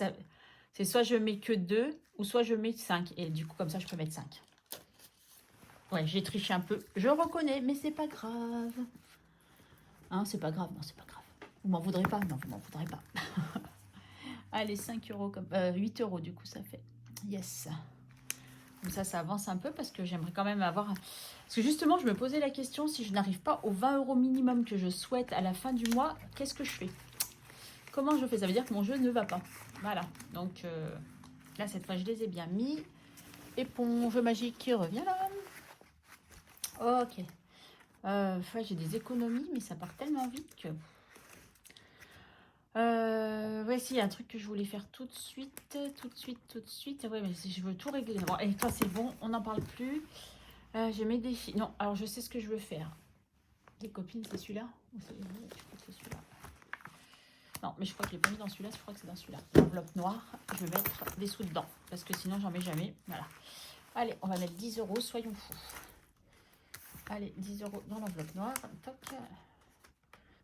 c'est soit je mets que 2 ou soit je mets 5. Et du coup, comme ça, je peux mettre 5. Ouais, j'ai triché un peu. Je reconnais, mais c'est pas grave. Hein, c'est pas grave. Non, c'est pas grave. Vous m'en voudrez pas? Non, vous m'en voudrez pas. Allez, 5 € comme... 8 € du coup, ça fait. Yes. Comme ça avance un peu parce que j'aimerais quand même avoir... Parce que justement, je me posais la question, si je n'arrive pas aux 20 € minimum que je souhaite à la fin du mois, qu'est-ce que je fais? Comment je fais? Ça veut dire que mon jeu ne va pas. Voilà. Donc là, cette fois, je les ai bien mis. Éponge magique qui revient là. Ok. J'ai des économies, mais ça part tellement vite que... ouais, si, il y a un truc que je voulais faire tout de suite. Ouais, mais je veux tout régler. Bon, et toi, c'est bon, on n'en parle plus. J'ai mes défis. Non, alors je sais ce que je veux faire. Les copines, c'est celui-là? Je crois que c'est celui-là. Non, mais je crois que je l'ai pas mis dans celui-là. Je crois que c'est dans celui-là. L'enveloppe noire. Je vais mettre des sous dedans. Parce que sinon, j'en mets jamais. Voilà. Allez, on va mettre 10 €. Soyons fous. Allez, 10 € dans l'enveloppe noire. Toc.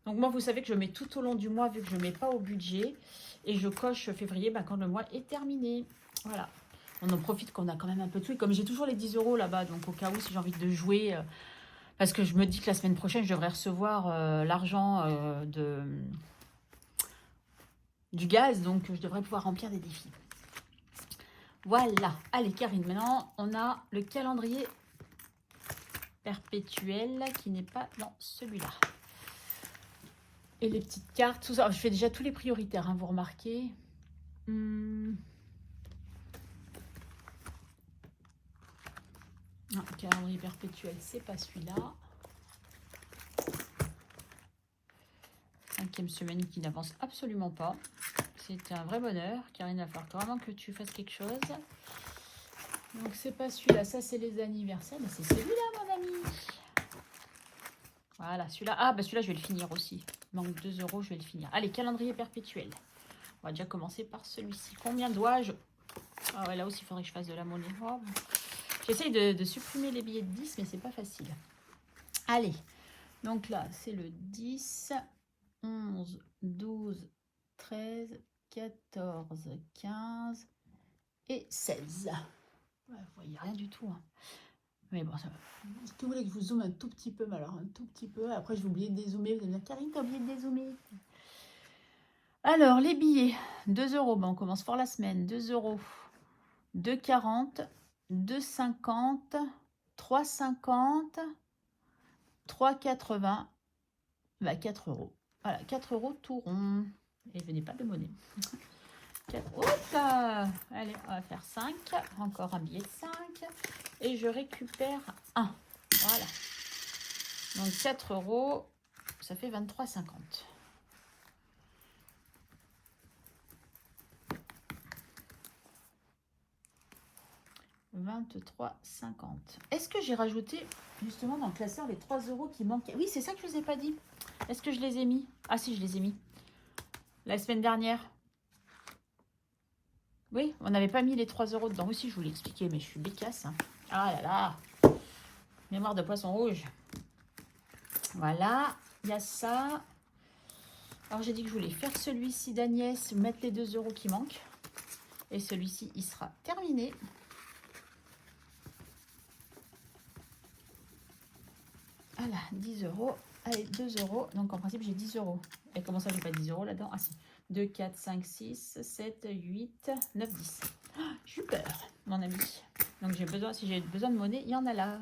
Donc moi, vous savez que je mets tout au long du mois, vu que je ne mets pas au budget. Et je coche février quand le mois est terminé. Voilà. On en profite qu'on a quand même un peu de tout. Et comme j'ai toujours les 10 € là-bas, donc au cas où, si j'ai envie de jouer... parce que je me dis que la semaine prochaine, je devrais recevoir l'argent du gaz. Donc je devrais pouvoir remplir des défis. Voilà. Allez, Karine, maintenant, on a le calendrier perpétuel qui n'est pas dans celui-là. Et les petites cartes, tout ça. Je fais déjà tous les prioritaires, hein, vous remarquez. Non, calendrier perpétuel, c'est pas celui-là. 5e semaine qui n'avance absolument pas. C'est un vrai bonheur. Karine, il va falloir vraiment que tu fasses quelque chose. Donc, c'est pas celui-là. Ça, c'est les anniversaires. Mais c'est celui-là, mon ami. Voilà, celui-là. Ah, bah celui-là, je vais le finir aussi. Il manque 2 €, je vais le finir. Allez, calendrier perpétuel. On va déjà commencer par celui-ci. Combien dois-je? Ah ouais, là aussi, il faudrait que je fasse de la monnaie. Oh. J'essaye de supprimer les billets de 10, mais c'est pas facile. Allez, donc là, c'est le 10, 11, 12, 13, 14, 15 et 16. Ouais, vous voyez rien du tout. Hein. Mais bon, ça va. Est-ce que vous voulez que je vous zoome un tout petit peu? Mais alors, un tout petit peu. Après, je vais oublier de dézoomer. Vous allez me dire, Karine, t'as oublié de dézoomer. Alors, les billets. 2 €. Ben, on commence fort la semaine. 2 €. 2,40, 2,50, 3,50, 3,80, bah 4 €. Voilà, 4 € tout rond. Et venez pas de monnaie. 4. Hop là. Allez, on va faire 5. Encore un billet de 5. Et je récupère 1. Voilà. Donc 4 €, ça fait 23,50. « 23,50. Est-ce que j'ai rajouté justement dans le classeur les 3 € qui manquent? Oui, c'est ça que je vous ai pas dit. Est-ce que je les ai mis? Ah si, je les ai mis. La semaine dernière. Oui, on n'avait pas mis les 3 € dedans. Aussi, je vous l'ai expliqué, mais je suis bécasse. Hein. Ah là là. Mémoire de poisson rouge. Voilà, il y a ça. Alors, j'ai dit que je voulais faire celui-ci d'Agnès, mettre les 2 € qui manquent. Et celui-ci, il sera terminé. Voilà, 10 €. Allez, 2 €. Donc, en principe, j'ai 10 €. Et comment ça, j'ai pas 10 € là-dedans? Ah, si. 2, 4, 5, 6, 7, 8, 9, 10. J'ai peur, mon ami. Donc, j'ai besoin, si j'ai besoin de monnaie, il y en a là.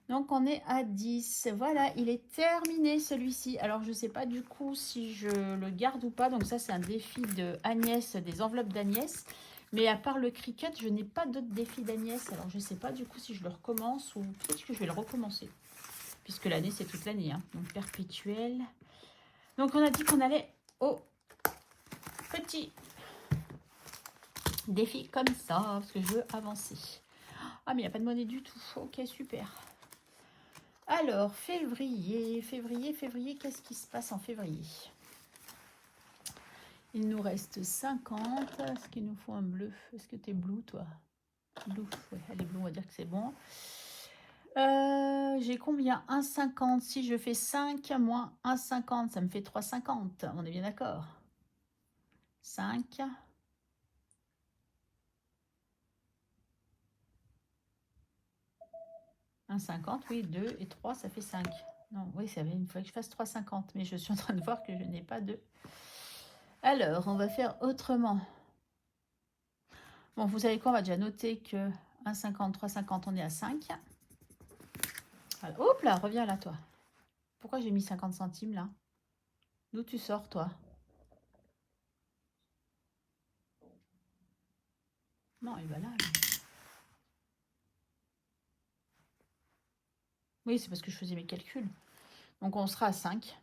Donc, on est à 10. Voilà, il est terminé celui-ci. Alors, je ne sais pas du coup si je le garde ou pas. Donc, ça, c'est un défi de Agnès, des enveloppes d'Agnès. Mais à part le cricket, je n'ai pas d'autres défis d'Agnès. Alors, je ne sais pas du coup si je le recommence ou peut-être que je vais le recommencer. Puisque l'année, c'est toute l'année. Hein. Donc, perpétuel. Donc, on a dit qu'on allait au petit défi comme ça. Parce que je veux avancer. Ah, mais il n'y a pas de monnaie du tout. Ok, super. Alors, février, qu'est-ce qui se passe en février? Il nous reste 50. Est-ce qu'il nous faut un bleu? Est-ce que tu es bleu, toi? Bleu, ouais, elle est bleue, on va dire que c'est bon. J'ai combien? 1,50. Si je fais 5 moins 1,50, ça me fait 3,50. On est bien d'accord? 5. 1,50, oui, 2 et 3, ça fait 5. Non, oui, ça fait une fois que je fasse 3,50, mais je suis en train de voir que je n'ai pas de... Alors, on va faire autrement. Bon, vous savez quoi, on va déjà noter que 1,50, 3,50, on est à 5. Voilà. Hop là, reviens là, toi. Pourquoi j'ai mis 50 centimes, là? D'où tu sors, toi? Non, il va là. Oui, c'est parce que je faisais mes calculs. Donc, on sera à 5.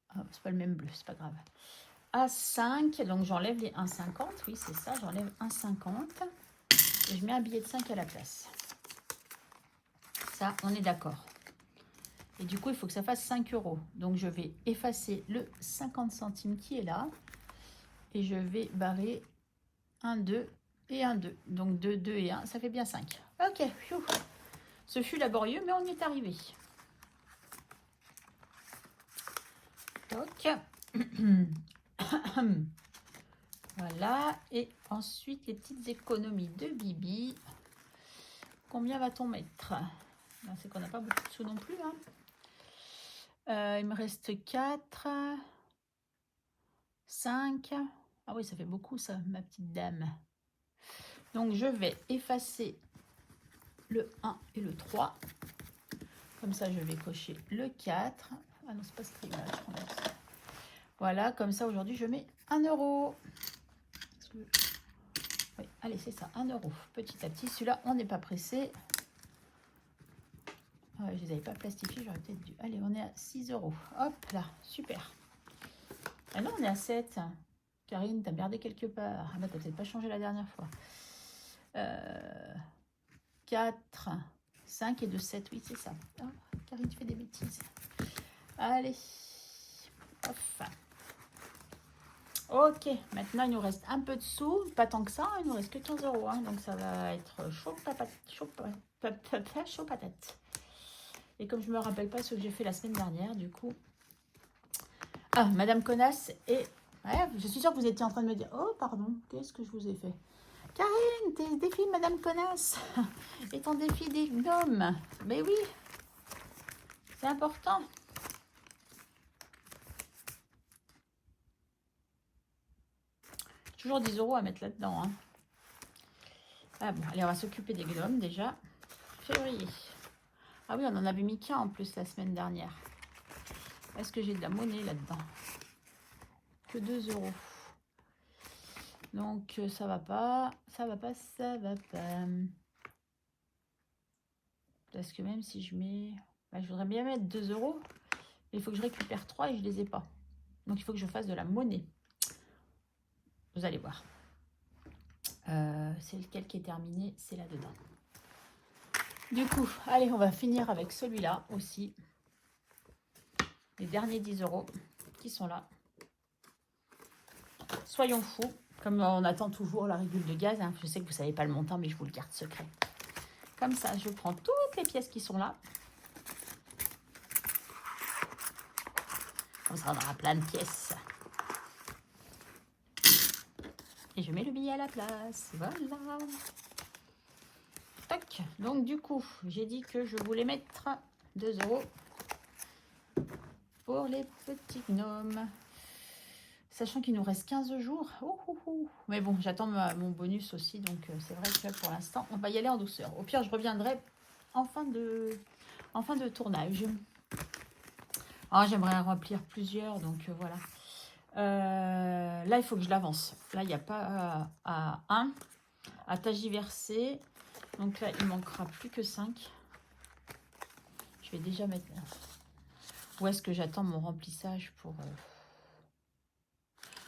Ah, c'est pas le même bleu, c'est pas grave. À 5, donc j'enlève les 1,50. Oui, c'est ça, j'enlève 1,50. Et je mets un billet de 5 à la place. Ça, on est d'accord. Et du coup, il faut que ça fasse 5 €. Donc, je vais effacer le 50 centimes qui est là. Et je vais barrer 1, 2 et 1, 2. Donc, 2, 2 et 1, ça fait bien 5. Ok, phew. Ce fut laborieux, mais on y est arrivé. Donc, voilà. Et ensuite, les petites économies de Bibi. Combien va-t-on mettre? C'est qu'on n'a pas beaucoup de sous non plus. Hein. Il me reste 4, 5. Ah oui, ça fait beaucoup ça, ma petite dame. Donc, je vais effacer le 1 et le 3. Comme ça, je vais cocher le 4. Ah non, c'est pas ce prix-là. Voilà, comme ça, aujourd'hui, je mets 1 €. Oui, allez, c'est ça, 1 €. Petit à petit, celui-là, on n'est pas pressé. Ouais, je ne les avais pas plastifiés, j'aurais peut-être dû. Allez, on est à 6 €. Hop là, super. Ah non, on est à 7. Karine, t'as merdé quelque part. Ah bah, t'as peut-être pas changé la dernière fois. 4, 5 et 2, 7. Oui, c'est ça. Oh, Karine, tu fais des bêtises. Allez. Hop. Ok, maintenant il nous reste un peu de sous, pas tant que ça, il nous reste que 15 €, hein, donc ça va être chaud patate. Et comme je me rappelle pas ce que j'ai fait la semaine dernière, du coup... Ah, Madame Connasse, et... Ouais, je suis sûre que vous étiez en train de me dire, oh pardon, qu'est-ce que je vous ai fait? Karine, tes défis Madame Connasse et ton défi des gnomes. Mais oui, c'est important. Toujours 10 € à mettre là-dedans. Hein. Ah bon, allez, on va s'occuper des gnomes déjà. Février. Ah oui, on en avait mis qu'un en plus la semaine dernière. Est-ce que j'ai de la monnaie là-dedans? Que 2 €. Donc, ça va pas. Ça va pas. Parce que même si je mets... Bah, je voudrais bien mettre 2 €. Mais il faut que je récupère 3 et je les ai pas. Donc, il faut que je fasse de la monnaie. Vous allez voir. C'est lequel qui est terminé, c'est là-dedans. Du coup, allez, on va finir avec celui-là aussi. Les derniers 10 € qui sont là. Soyons fous. Comme on attend toujours la régule de gaz, hein. Je sais que vous ne savez pas le montant, mais je vous le garde secret. Comme ça, je prends toutes les pièces qui sont là. Comme ça, on aura plein de pièces. Et je mets le billet à la place. Voilà. Tac. Donc, du coup, j'ai dit que je voulais mettre 2 € pour les petits gnomes. Sachant qu'il nous reste 15 jours. Mais bon, j'attends mon bonus aussi. Donc, c'est vrai que pour l'instant, on va y aller en douceur. Au pire, je reviendrai en fin de tournage. Ah, j'aimerais en remplir plusieurs. Donc, voilà. Là, il faut que je l'avance. Là, il n'y a pas à 1. À tagiverser. Donc là, il manquera plus que 5. Je vais déjà mettre... Où est-ce que j'attends mon remplissage pour...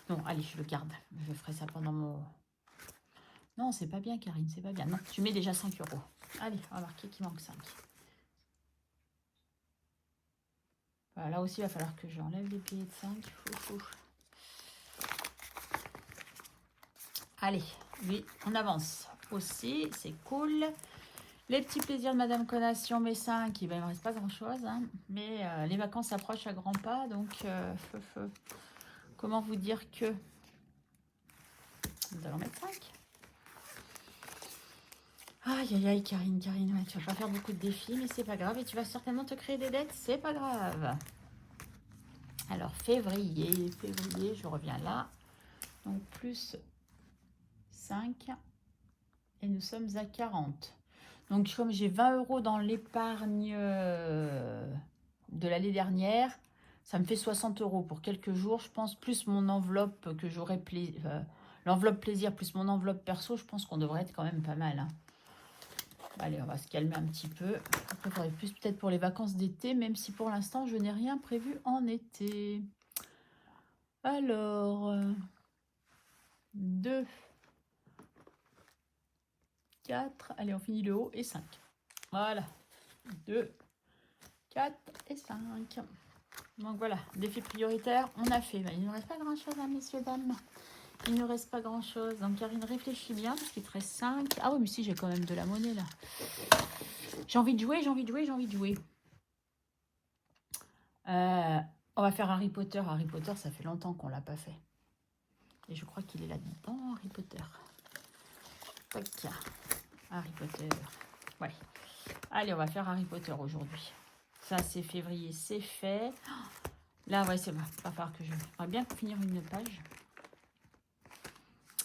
Non, allez, je le garde. Je ferai ça pendant mon... Non, c'est pas bien, Karine, c'est pas bien. Non, tu mets déjà 5 €. Allez, on va marquer qu'il manque 5. Voilà, là aussi, il va falloir que j'enlève les billets de 5. Allez, oui, on avance aussi, c'est cool. Les petits plaisirs de Madame Connation, mes 5, ben, il ne me reste pas grand-chose. Hein, mais les vacances approchent à grands pas, donc comment vous dire que... Nous allons mettre 5. Aïe, aïe, aïe, Karine, ouais, tu vas pas faire beaucoup de défis, mais c'est pas grave. Et tu vas certainement te créer des dettes, c'est pas grave. Alors, février, je reviens là. Donc, plus 5. Et nous sommes à 40. Donc, comme j'ai 20 € dans l'épargne de l'année dernière, ça me fait 60 € pour quelques jours, je pense, plus mon enveloppe que j'aurais l'enveloppe plaisir plus mon enveloppe perso, je pense qu'on devrait être quand même pas mal. Hein. Allez, on va se calmer un petit peu. Après, il faudrait plus peut-être pour les vacances d'été, même si pour l'instant, je n'ai rien prévu en été. Alors, 2, 4, allez, on finit le haut, et 5. Voilà, 2, 4 et 5. Donc voilà, défi prioritaire, on a fait. Il ne nous reste pas grand-chose, hein, messieurs, dames. Il ne reste pas grand-chose. Donc Karine, réfléchis bien, parce qu'il te reste 5. Ah oui, mais si, j'ai quand même de la monnaie, là. J'ai envie de jouer. On va faire Harry Potter. Harry Potter, ça fait longtemps qu'on ne l'a pas fait. Et je crois qu'il est là-dedans, Harry Potter. Tac, Harry Potter. Ouais. Allez, on va faire Harry Potter aujourd'hui. Ça, c'est février, c'est fait. Là, ouais, c'est bon. Il va falloir que j'aimerais bien finir une page.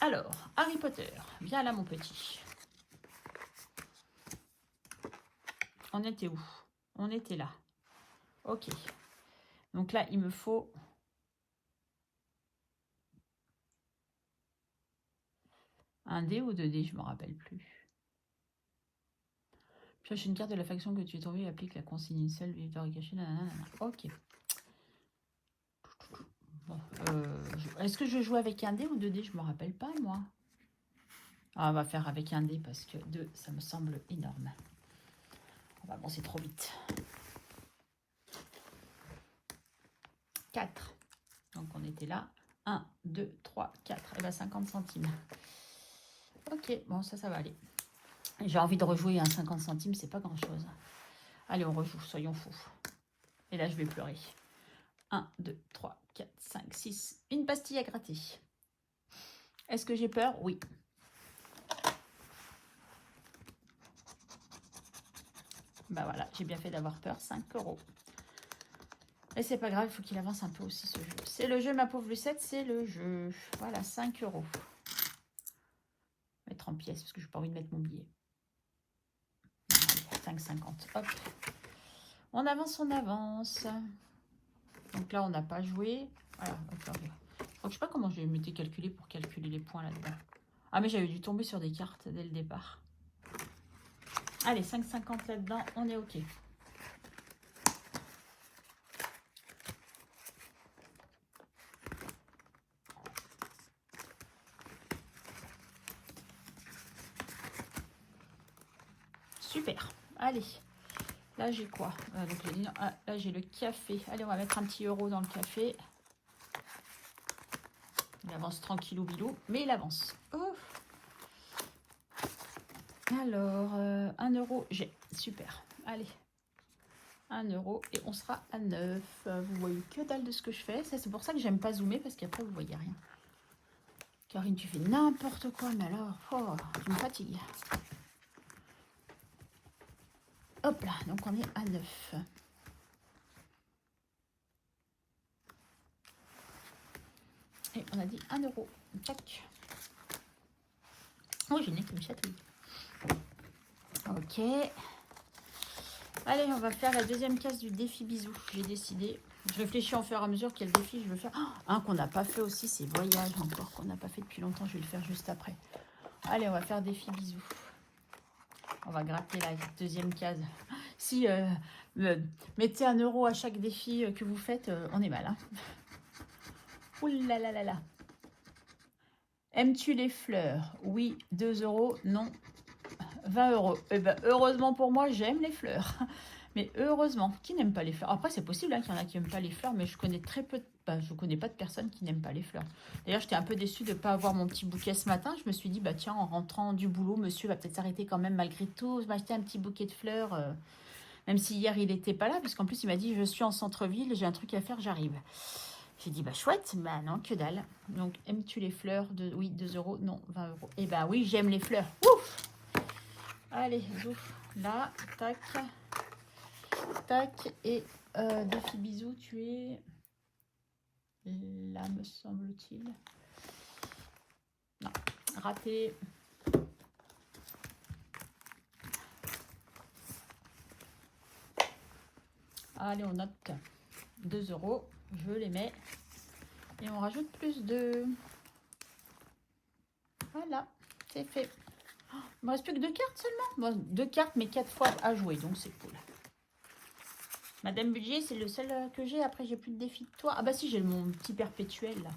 Alors, Harry Potter. Viens là, mon petit. On était où? On était là. Ok. Donc là, il me faut... un dé ou 2 dés, je ne me rappelle plus. Pioche une carte de la faction que tu es tombé et applique la consigne une seule victoire cachée. Ok. Bon, est-ce que je joue avec un dé ou 2 dés? Je ne me rappelle pas, moi. Ah, on va faire avec un dé parce que 2, ça me semble énorme. On va avancer trop vite. 4. Donc, on était là. 1, 2, 3, 4. Et bien, 50 centimes. Ok, bon, ça va aller. J'ai envie de rejouer, 50 centimes, c'est pas grand-chose. Allez, on rejoue, soyons fous. Et là, je vais pleurer. 1, 2, 3, 4, 5, 6. Une pastille à gratter. Est-ce que j'ai peur? Oui. Bah voilà, j'ai bien fait d'avoir peur. 5 €. Et c'est pas grave, il faut qu'il avance un peu aussi ce jeu. C'est le jeu, ma pauvre Lucette, c'est le jeu. Voilà, 5 €. Mettre en pièces, parce que je n'ai pas envie de mettre mon billet. 5,50. Hop. On avance, on avance. Donc là, on n'a pas joué. Voilà. Donc, je ne sais pas comment je m'étais calculé pour calculer les points là-dedans. Ah, mais j'avais dû tomber sur des cartes dès le départ. Allez, 5,50 là-dedans, on est OK. Super. Allez. Là, j'ai quoi? Donc, là, j'ai le café. Allez, on va mettre un petit euro dans le café. Il avance tranquillou bilou, mais il avance. Oh. Alors, 1 €, j'ai. Super. Allez. 1 € et on sera à 9. Vous voyez que dalle de ce que je fais. C'est pour ça que j'aime pas zoomer, parce qu'après, vous voyez rien. Karine, tu fais n'importe quoi, mais alors, oh, tu me fatigues. hop là, donc on est à 9. Et on a dit 1 euro. Tac. Oh, j'ai une qui me chatouille. Ok. Allez, on va faire la deuxième case du défi bisous. J'ai décidé. Je réfléchis en fur et à mesure quel défi je veux faire. Oh, un qu'on n'a pas fait aussi, c'est voyage encore, qu'on n'a pas fait depuis longtemps. Je vais le faire juste après. Allez, on va faire défi bisous. On va gratter la deuxième case. Si mettez 1 euro à chaque défi que vous faites, on est mal. Hein. Ouh là là là là. Aimes-tu les fleurs? Oui, 2 euros. Non, 20 euros. Eh ben, heureusement pour moi, j'aime les fleurs. Mais heureusement, qui n'aime pas les fleurs? Après, c'est possible hein, qu'il y en a qui n'aiment pas les fleurs, mais je connais très peu, je connais pas de personnes qui n'aiment pas les fleurs. D'ailleurs, j'étais un peu déçue de ne pas avoir mon petit bouquet ce matin. Je me suis dit, bah tiens, en rentrant du boulot, monsieur va peut-être s'arrêter quand même malgré tout, m'acheter un petit bouquet de fleurs, même si hier il n'était pas là, parce qu'en plus il m'a dit, je suis en centre-ville, j'ai un truc à faire, j'arrive. J'ai dit, bah chouette, bah non, que dalle. Donc, aimes-tu les fleurs? Oui, 2 euros, non, 20 euros. Eh bah oui, j'aime les fleurs. Ouf! Allez, zouf, là, tac, tac, et défi bisous, tu es là, me semble-t-il. Non, raté. Allez, on note 2 euros, je les mets, et on rajoute plus de... Voilà, c'est fait. Oh, il me reste plus que 2 cartes seulement. Bon, 2 cartes, mais 4 fois à jouer, donc c'est cool. Madame Budget, c'est le seul que j'ai. Après, j'ai plus de défi de toi. Ah bah si, j'ai mon petit perpétuel là.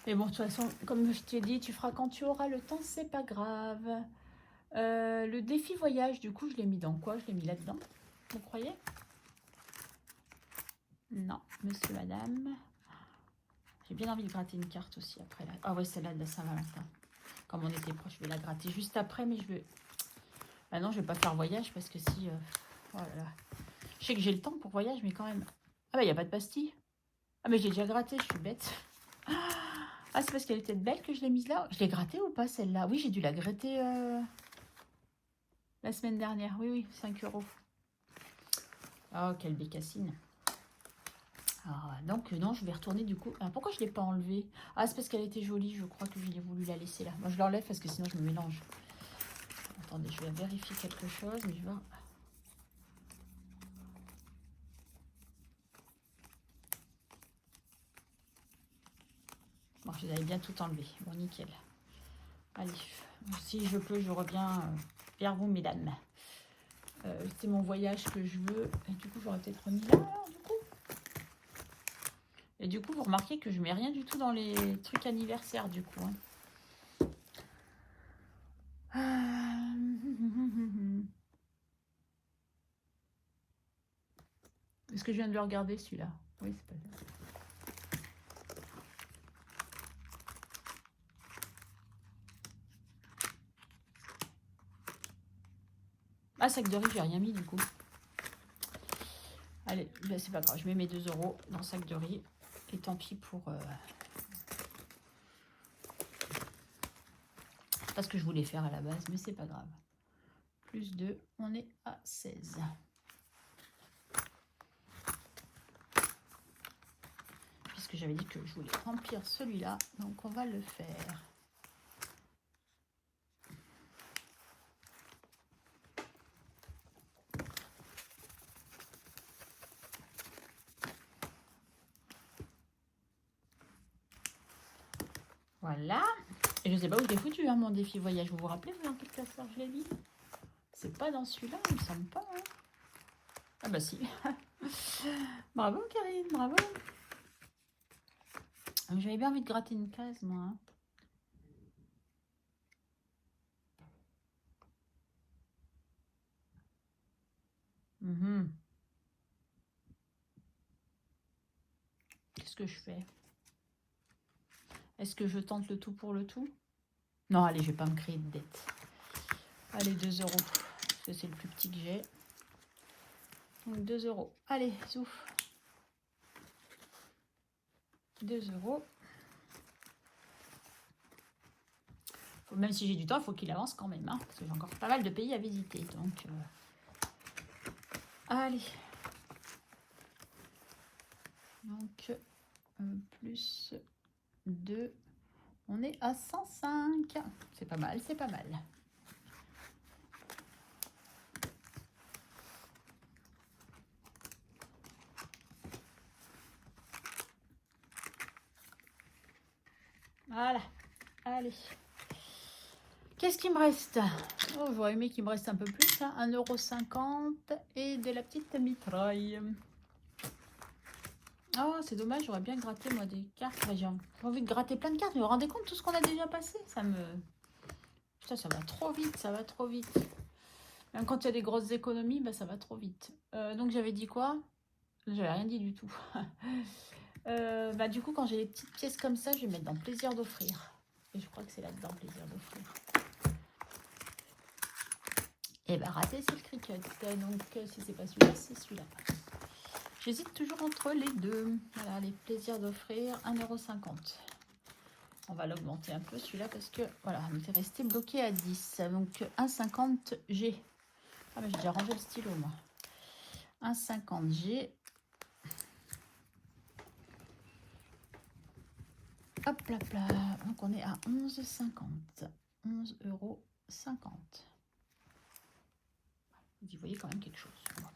Mais bon, de toute façon, comme je t'ai dit, tu feras quand tu auras le temps, c'est pas grave. Le défi voyage, du coup, je l'ai mis dans quoi? Je l'ai mis là-dedans. Vous croyez? Non, monsieur, madame. J'ai bien envie de gratter une carte aussi après. Là. Ah ouais, celle-là de la Saint-Valentin. Comme on était proche, je vais la gratter juste après, mais je vais... Ah non, je vais pas faire voyage parce que si... Oh là là. Je sais que j'ai le temps pour voyage, mais quand même... Ah bah, il n'y a pas de pastille. Ah mais j'ai déjà gratté, je suis bête. Ah, c'est parce qu'elle était belle que je l'ai mise là. Je l'ai grattée ou pas, celle-là? Oui, j'ai dû la gratter la semaine dernière. Oui, oui, 5 euros. Oh, quelle bécassine. Ah, donc, non, je vais retourner du coup. Ah, pourquoi je ne l'ai pas enlevée? Ah, c'est parce qu'elle était jolie. Je crois que j'ai voulu la laisser là. Moi, je l'enlève parce que sinon, je me mélange. Attendez, je vais vérifier quelque chose. Mais je vais... Bon, je les avais bien tout enlevé. Bon, nickel. Allez, si je peux, je reviens vers vous, mesdames. C'est mon voyage que je veux. Et du coup, j'aurais peut-être remis là, alors, du coup. Et du coup, vous remarquez que je mets rien du tout dans les trucs anniversaires, du coup. Hein. Est-ce que je viens de le regarder, celui-là? Oui, c'est pas ça. Ah, sac de riz, j'ai rien mis, du coup. Allez, ben, c'est pas grave, je mets mes 2 euros dans le sac de riz. Et tant pis pour... C'est pas ce que je voulais faire à la base, mais c'est pas grave. Plus 2, on est à 16. Puisque j'avais dit que je voulais remplir celui-là, donc on va le faire. Voilà. Et je sais pas où je l'ai foutu, hein, mon défi voyage. Vous vous rappelez, dans quel classeur je l'ai mis? C'est pas dans celui-là, il me semble pas. Hein. Ah bah si. Bravo, Karine, bravo. J'avais bien envie de gratter une case, moi. Hein. Qu'est-ce que je fais? Est-ce que je tente le tout pour le tout? Non, allez, je vais pas me créer de dette. Allez, 2 euros. Parce que c'est le plus petit que j'ai. Donc 2 euros. Allez, zouf. 2 euros. Même si j'ai du temps, il faut qu'il avance quand même. Hein, parce que j'ai encore pas mal de pays à visiter. Donc, Allez. Donc, plus 2. On est à 105. C'est pas mal, c'est pas mal. Voilà. Allez. Qu'est-ce qui me reste? Oh, j'aurais aimé qu'il me reste un peu plus. Hein. 1,50 € et de la petite mitraille. Oh, c'est dommage, j'aurais bien gratté, moi, des cartes. Enfin, j'ai envie de gratter plein de cartes. Mais vous vous rendez compte, tout ce qu'on a déjà passé, ça me... Putain, ça va trop vite, ça va trop vite. Même quand il y a des grosses économies, bah, ça va trop vite. Donc, j'avais dit quoi? J'avais rien dit du tout. Bah, du coup, quand j'ai les petites pièces comme ça, je vais mettre dans plaisir d'offrir. Et je crois que c'est là-dedans, plaisir d'offrir. Et bah, raté, c'est le cricket. Donc, si c'est pas celui-là, c'est celui-là. J'hésite toujours entre les deux. Voilà, les plaisirs d'offrir, 1,50 €. On va l'augmenter un peu celui-là parce que, voilà, on était resté bloqué à 10. Donc, 1,50 G. Ah, mais j'ai déjà rangé le stylo, moi. 1,50 G. Hop là, là. Donc, on est à 11,50. 11,50 €. Vous y voyez quand même quelque chose. Bon.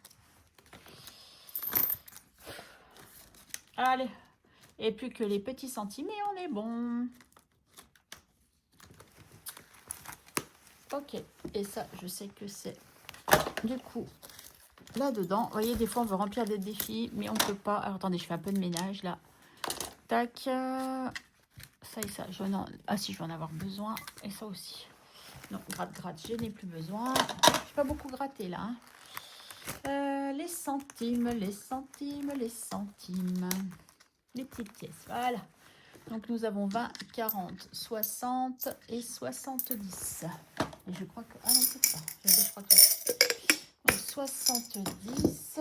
Allez. Et plus que les petits centimes et on est bon. Ok. Et ça, je sais que c'est du coup là-dedans. Vous voyez, des fois, on veut remplir des défis, mais on ne peut pas. Alors, attendez, je fais un peu de ménage, là. Tac. Ça et ça. Ah si, je vais en avoir besoin. Et ça aussi. Non, gratte, je n'ai plus besoin. Je n'ai pas beaucoup gratté, là. Hein. Les centimes, les centimes, les centimes. Les petites pièces, voilà. Donc, nous avons 20, 40, 60 et 70. Et je crois que... Ah non, c'est ça. Je crois que... Donc, 70.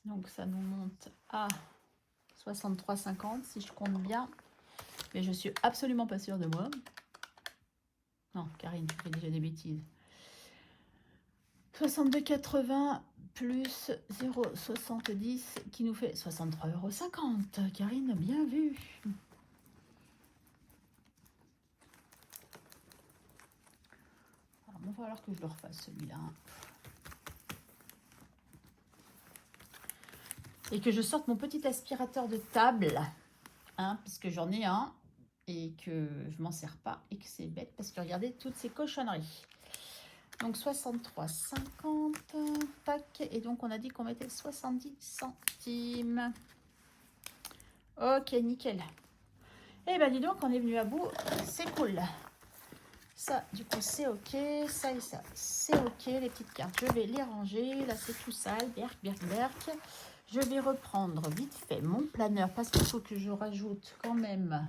Donc, ça nous monte à 63,50 si je compte bien. Mais je suis absolument pas sûre de moi. Non, Karine, tu fais déjà des bêtises. 62,80 plus 0,70 qui nous fait 63,50 €. Karine, bien vu. Alors, il va falloir que je le refasse celui-là. Et que je sorte mon petit aspirateur de table. Hein, puisque j'en ai un. Et que je m'en sers pas. Et que c'est bête parce que regardez toutes ces cochonneries. Donc 63,50. Tac. Et donc on a dit qu'on mettait 70 centimes. Ok, nickel. Et ben dis donc, on est venu à bout. C'est cool. Ça, du coup, c'est ok. Ça et ça, c'est ok. Les petites cartes, je vais les ranger. Là, c'est tout sale. Berk, berk, berk. Je vais reprendre vite fait mon planeur parce qu'il faut que je rajoute quand même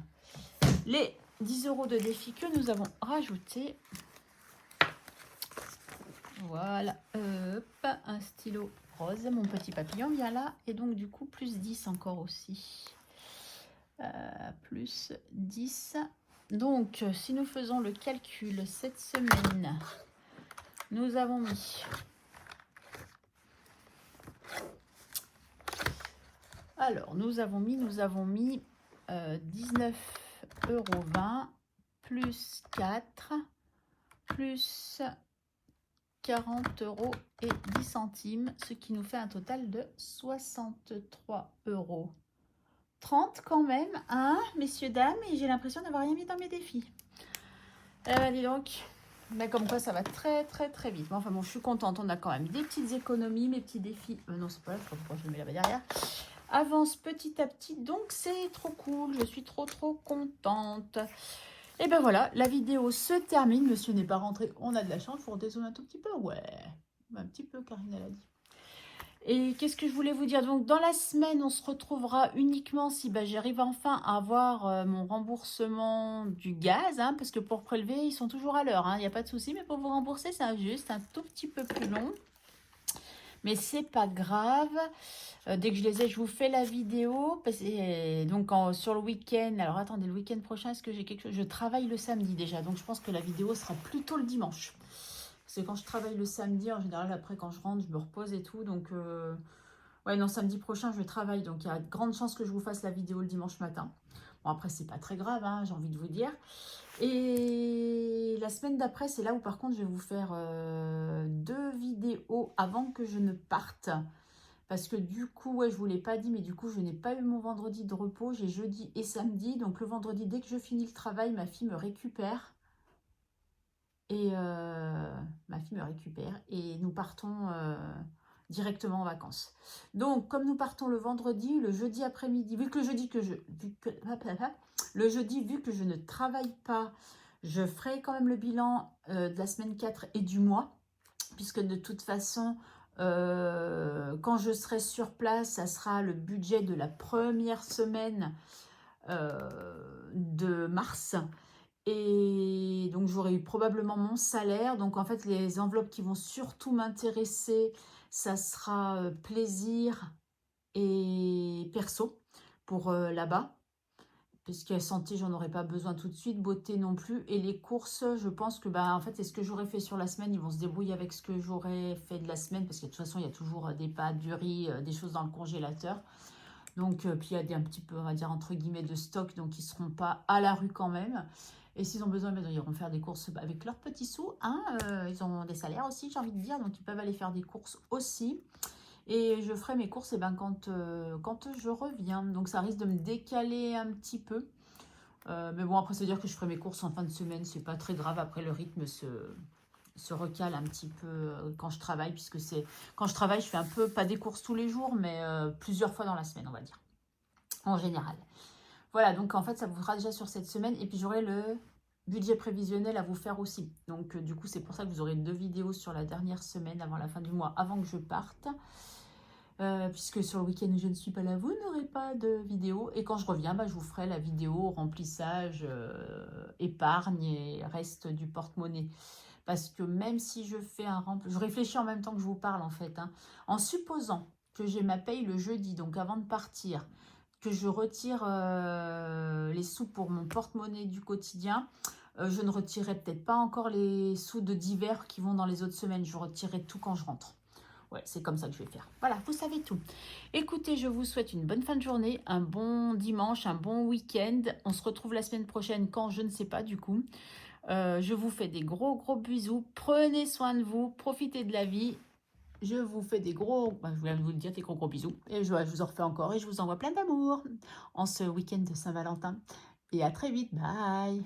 les 10 € de défi que nous avons rajoutés. Voilà. Hop, un stylo rose. Mon petit papillon vient là. Et donc, du coup, plus 10 encore aussi. Plus 10. Donc, si nous faisons le calcul, cette semaine, nous avons mis... Alors, nous avons mis 19,20 € plus 4 plus 40 € et 10 centimes, ce qui nous fait un total de 63,30 € quand même, hein, messieurs, dames, et j'ai l'impression d'avoir rien mis dans mes défis. Dis donc, mais comme quoi ça va très très très vite. Mais enfin bon, je suis contente, on a quand même des petites économies, mes petits défis. Non, c'est pas là, je sais pas pourquoi je le mets là-bas derrière. Avance petit à petit, donc c'est trop cool, je suis trop contente. Et ben voilà, la vidéo se termine, monsieur n'est pas rentré, on a de la chance, il faut redescendre un tout petit peu, ouais, un petit peu, Karine elle a dit. Et qu'est-ce que je voulais vous dire? Donc dans la semaine, on se retrouvera uniquement si j'arrive enfin à avoir mon remboursement du gaz, hein, parce que pour prélever, ils sont toujours à l'heure, il n'y a pas de souci, mais pour vous rembourser, c'est juste un tout petit peu plus long. Mais c'est pas grave. Dès que je les ai, je vous fais la vidéo. Donc sur le week-end. Alors attendez, le week-end prochain, est-ce que j'ai quelque chose? Je travaille le samedi déjà. Donc je pense que la vidéo sera plutôt le dimanche. Parce que quand je travaille le samedi, en général, après quand je rentre, je me repose et tout. Donc ouais, non, samedi prochain, je travaille. Donc il y a de grandes chances que je vous fasse la vidéo le dimanche matin. Bon, après, c'est pas très grave, hein, j'ai envie de vous dire. Et la semaine d'après, c'est là où par contre, je vais vous faire 2 vidéos avant que je ne parte. Parce que du coup, ouais, je ne vous l'ai pas dit, mais du coup, je n'ai pas eu mon vendredi de repos. J'ai jeudi et samedi. Donc le vendredi, dès que je finis le travail, ma fille me récupère. Et ma fille me récupère. Et nous partons directement en vacances. Donc, comme nous partons le vendredi, le jeudi après-midi, vu que le jeudi vu que je ne travaille pas, je ferai quand même le bilan de la semaine 4 et du mois, puisque de toute façon, quand je serai sur place, ça sera le budget de la première semaine de mars. Et donc, j'aurai eu probablement mon salaire. Donc, en fait, les enveloppes qui vont surtout m'intéresser, ça sera plaisir et perso pour là-bas. Puisque santé, j'en aurai pas besoin tout de suite. Beauté non plus. Et les courses, je pense que, bah, en fait, c'est ce que j'aurais fait sur la semaine. Ils vont se débrouiller avec ce que j'aurais fait de la semaine. Parce que de toute façon, il y a toujours des pâtes, du riz, des choses dans le congélateur. Donc, puis il y a un petit peu, on va dire, entre guillemets, de stock. Donc, ils ne seront pas à la rue quand même. Et s'ils ont besoin, ils iront faire des courses avec leurs petits sous. Hein. Ils ont des salaires aussi, j'ai envie de dire. Donc, ils peuvent aller faire des courses aussi. Et je ferai mes courses quand je reviens. Donc, ça risque de me décaler un petit peu. Mais bon, après, ça veut dire que je ferai mes courses en fin de semaine. C'est pas très grave. Après, le rythme se recale un petit peu quand je travaille. Puisque c'est quand je travaille, je fais un peu, pas des courses tous les jours, mais plusieurs fois dans la semaine, on va dire. En général. Voilà, donc en fait, ça vous fera déjà sur cette semaine. Et puis, j'aurai le budget prévisionnel à vous faire aussi. Donc, du coup, c'est pour ça que vous aurez 2 vidéos sur la dernière semaine avant la fin du mois, avant que je parte. Puisque sur le week-end, je ne suis pas là, vous n'aurez pas de vidéo. Et quand je reviens, bah, je vous ferai la vidéo remplissage, épargne et reste du porte-monnaie. Parce que même si je fais un remplissage, je réfléchis en même temps que je vous parle en fait. Hein. En supposant que j'ai ma paye le jeudi, donc avant de partir, que je retire les sous pour mon porte-monnaie du quotidien, je ne retirerai peut-être pas encore les sous de divers qui vont dans les autres semaines. Je retirerai tout quand je rentre. Ouais, c'est comme ça que je vais faire. Voilà, vous savez tout. Écoutez, je vous souhaite une bonne fin de journée, un bon dimanche, un bon week-end. On se retrouve la semaine prochaine quand, je ne sais pas du coup. Je vous fais des gros bisous. Prenez soin de vous, profitez de la vie. Je vous fais des je voulais vous le dire, des gros bisous. Et je vous en refais encore et je vous envoie plein d'amour en ce week-end de Saint-Valentin. Et à très vite, bye!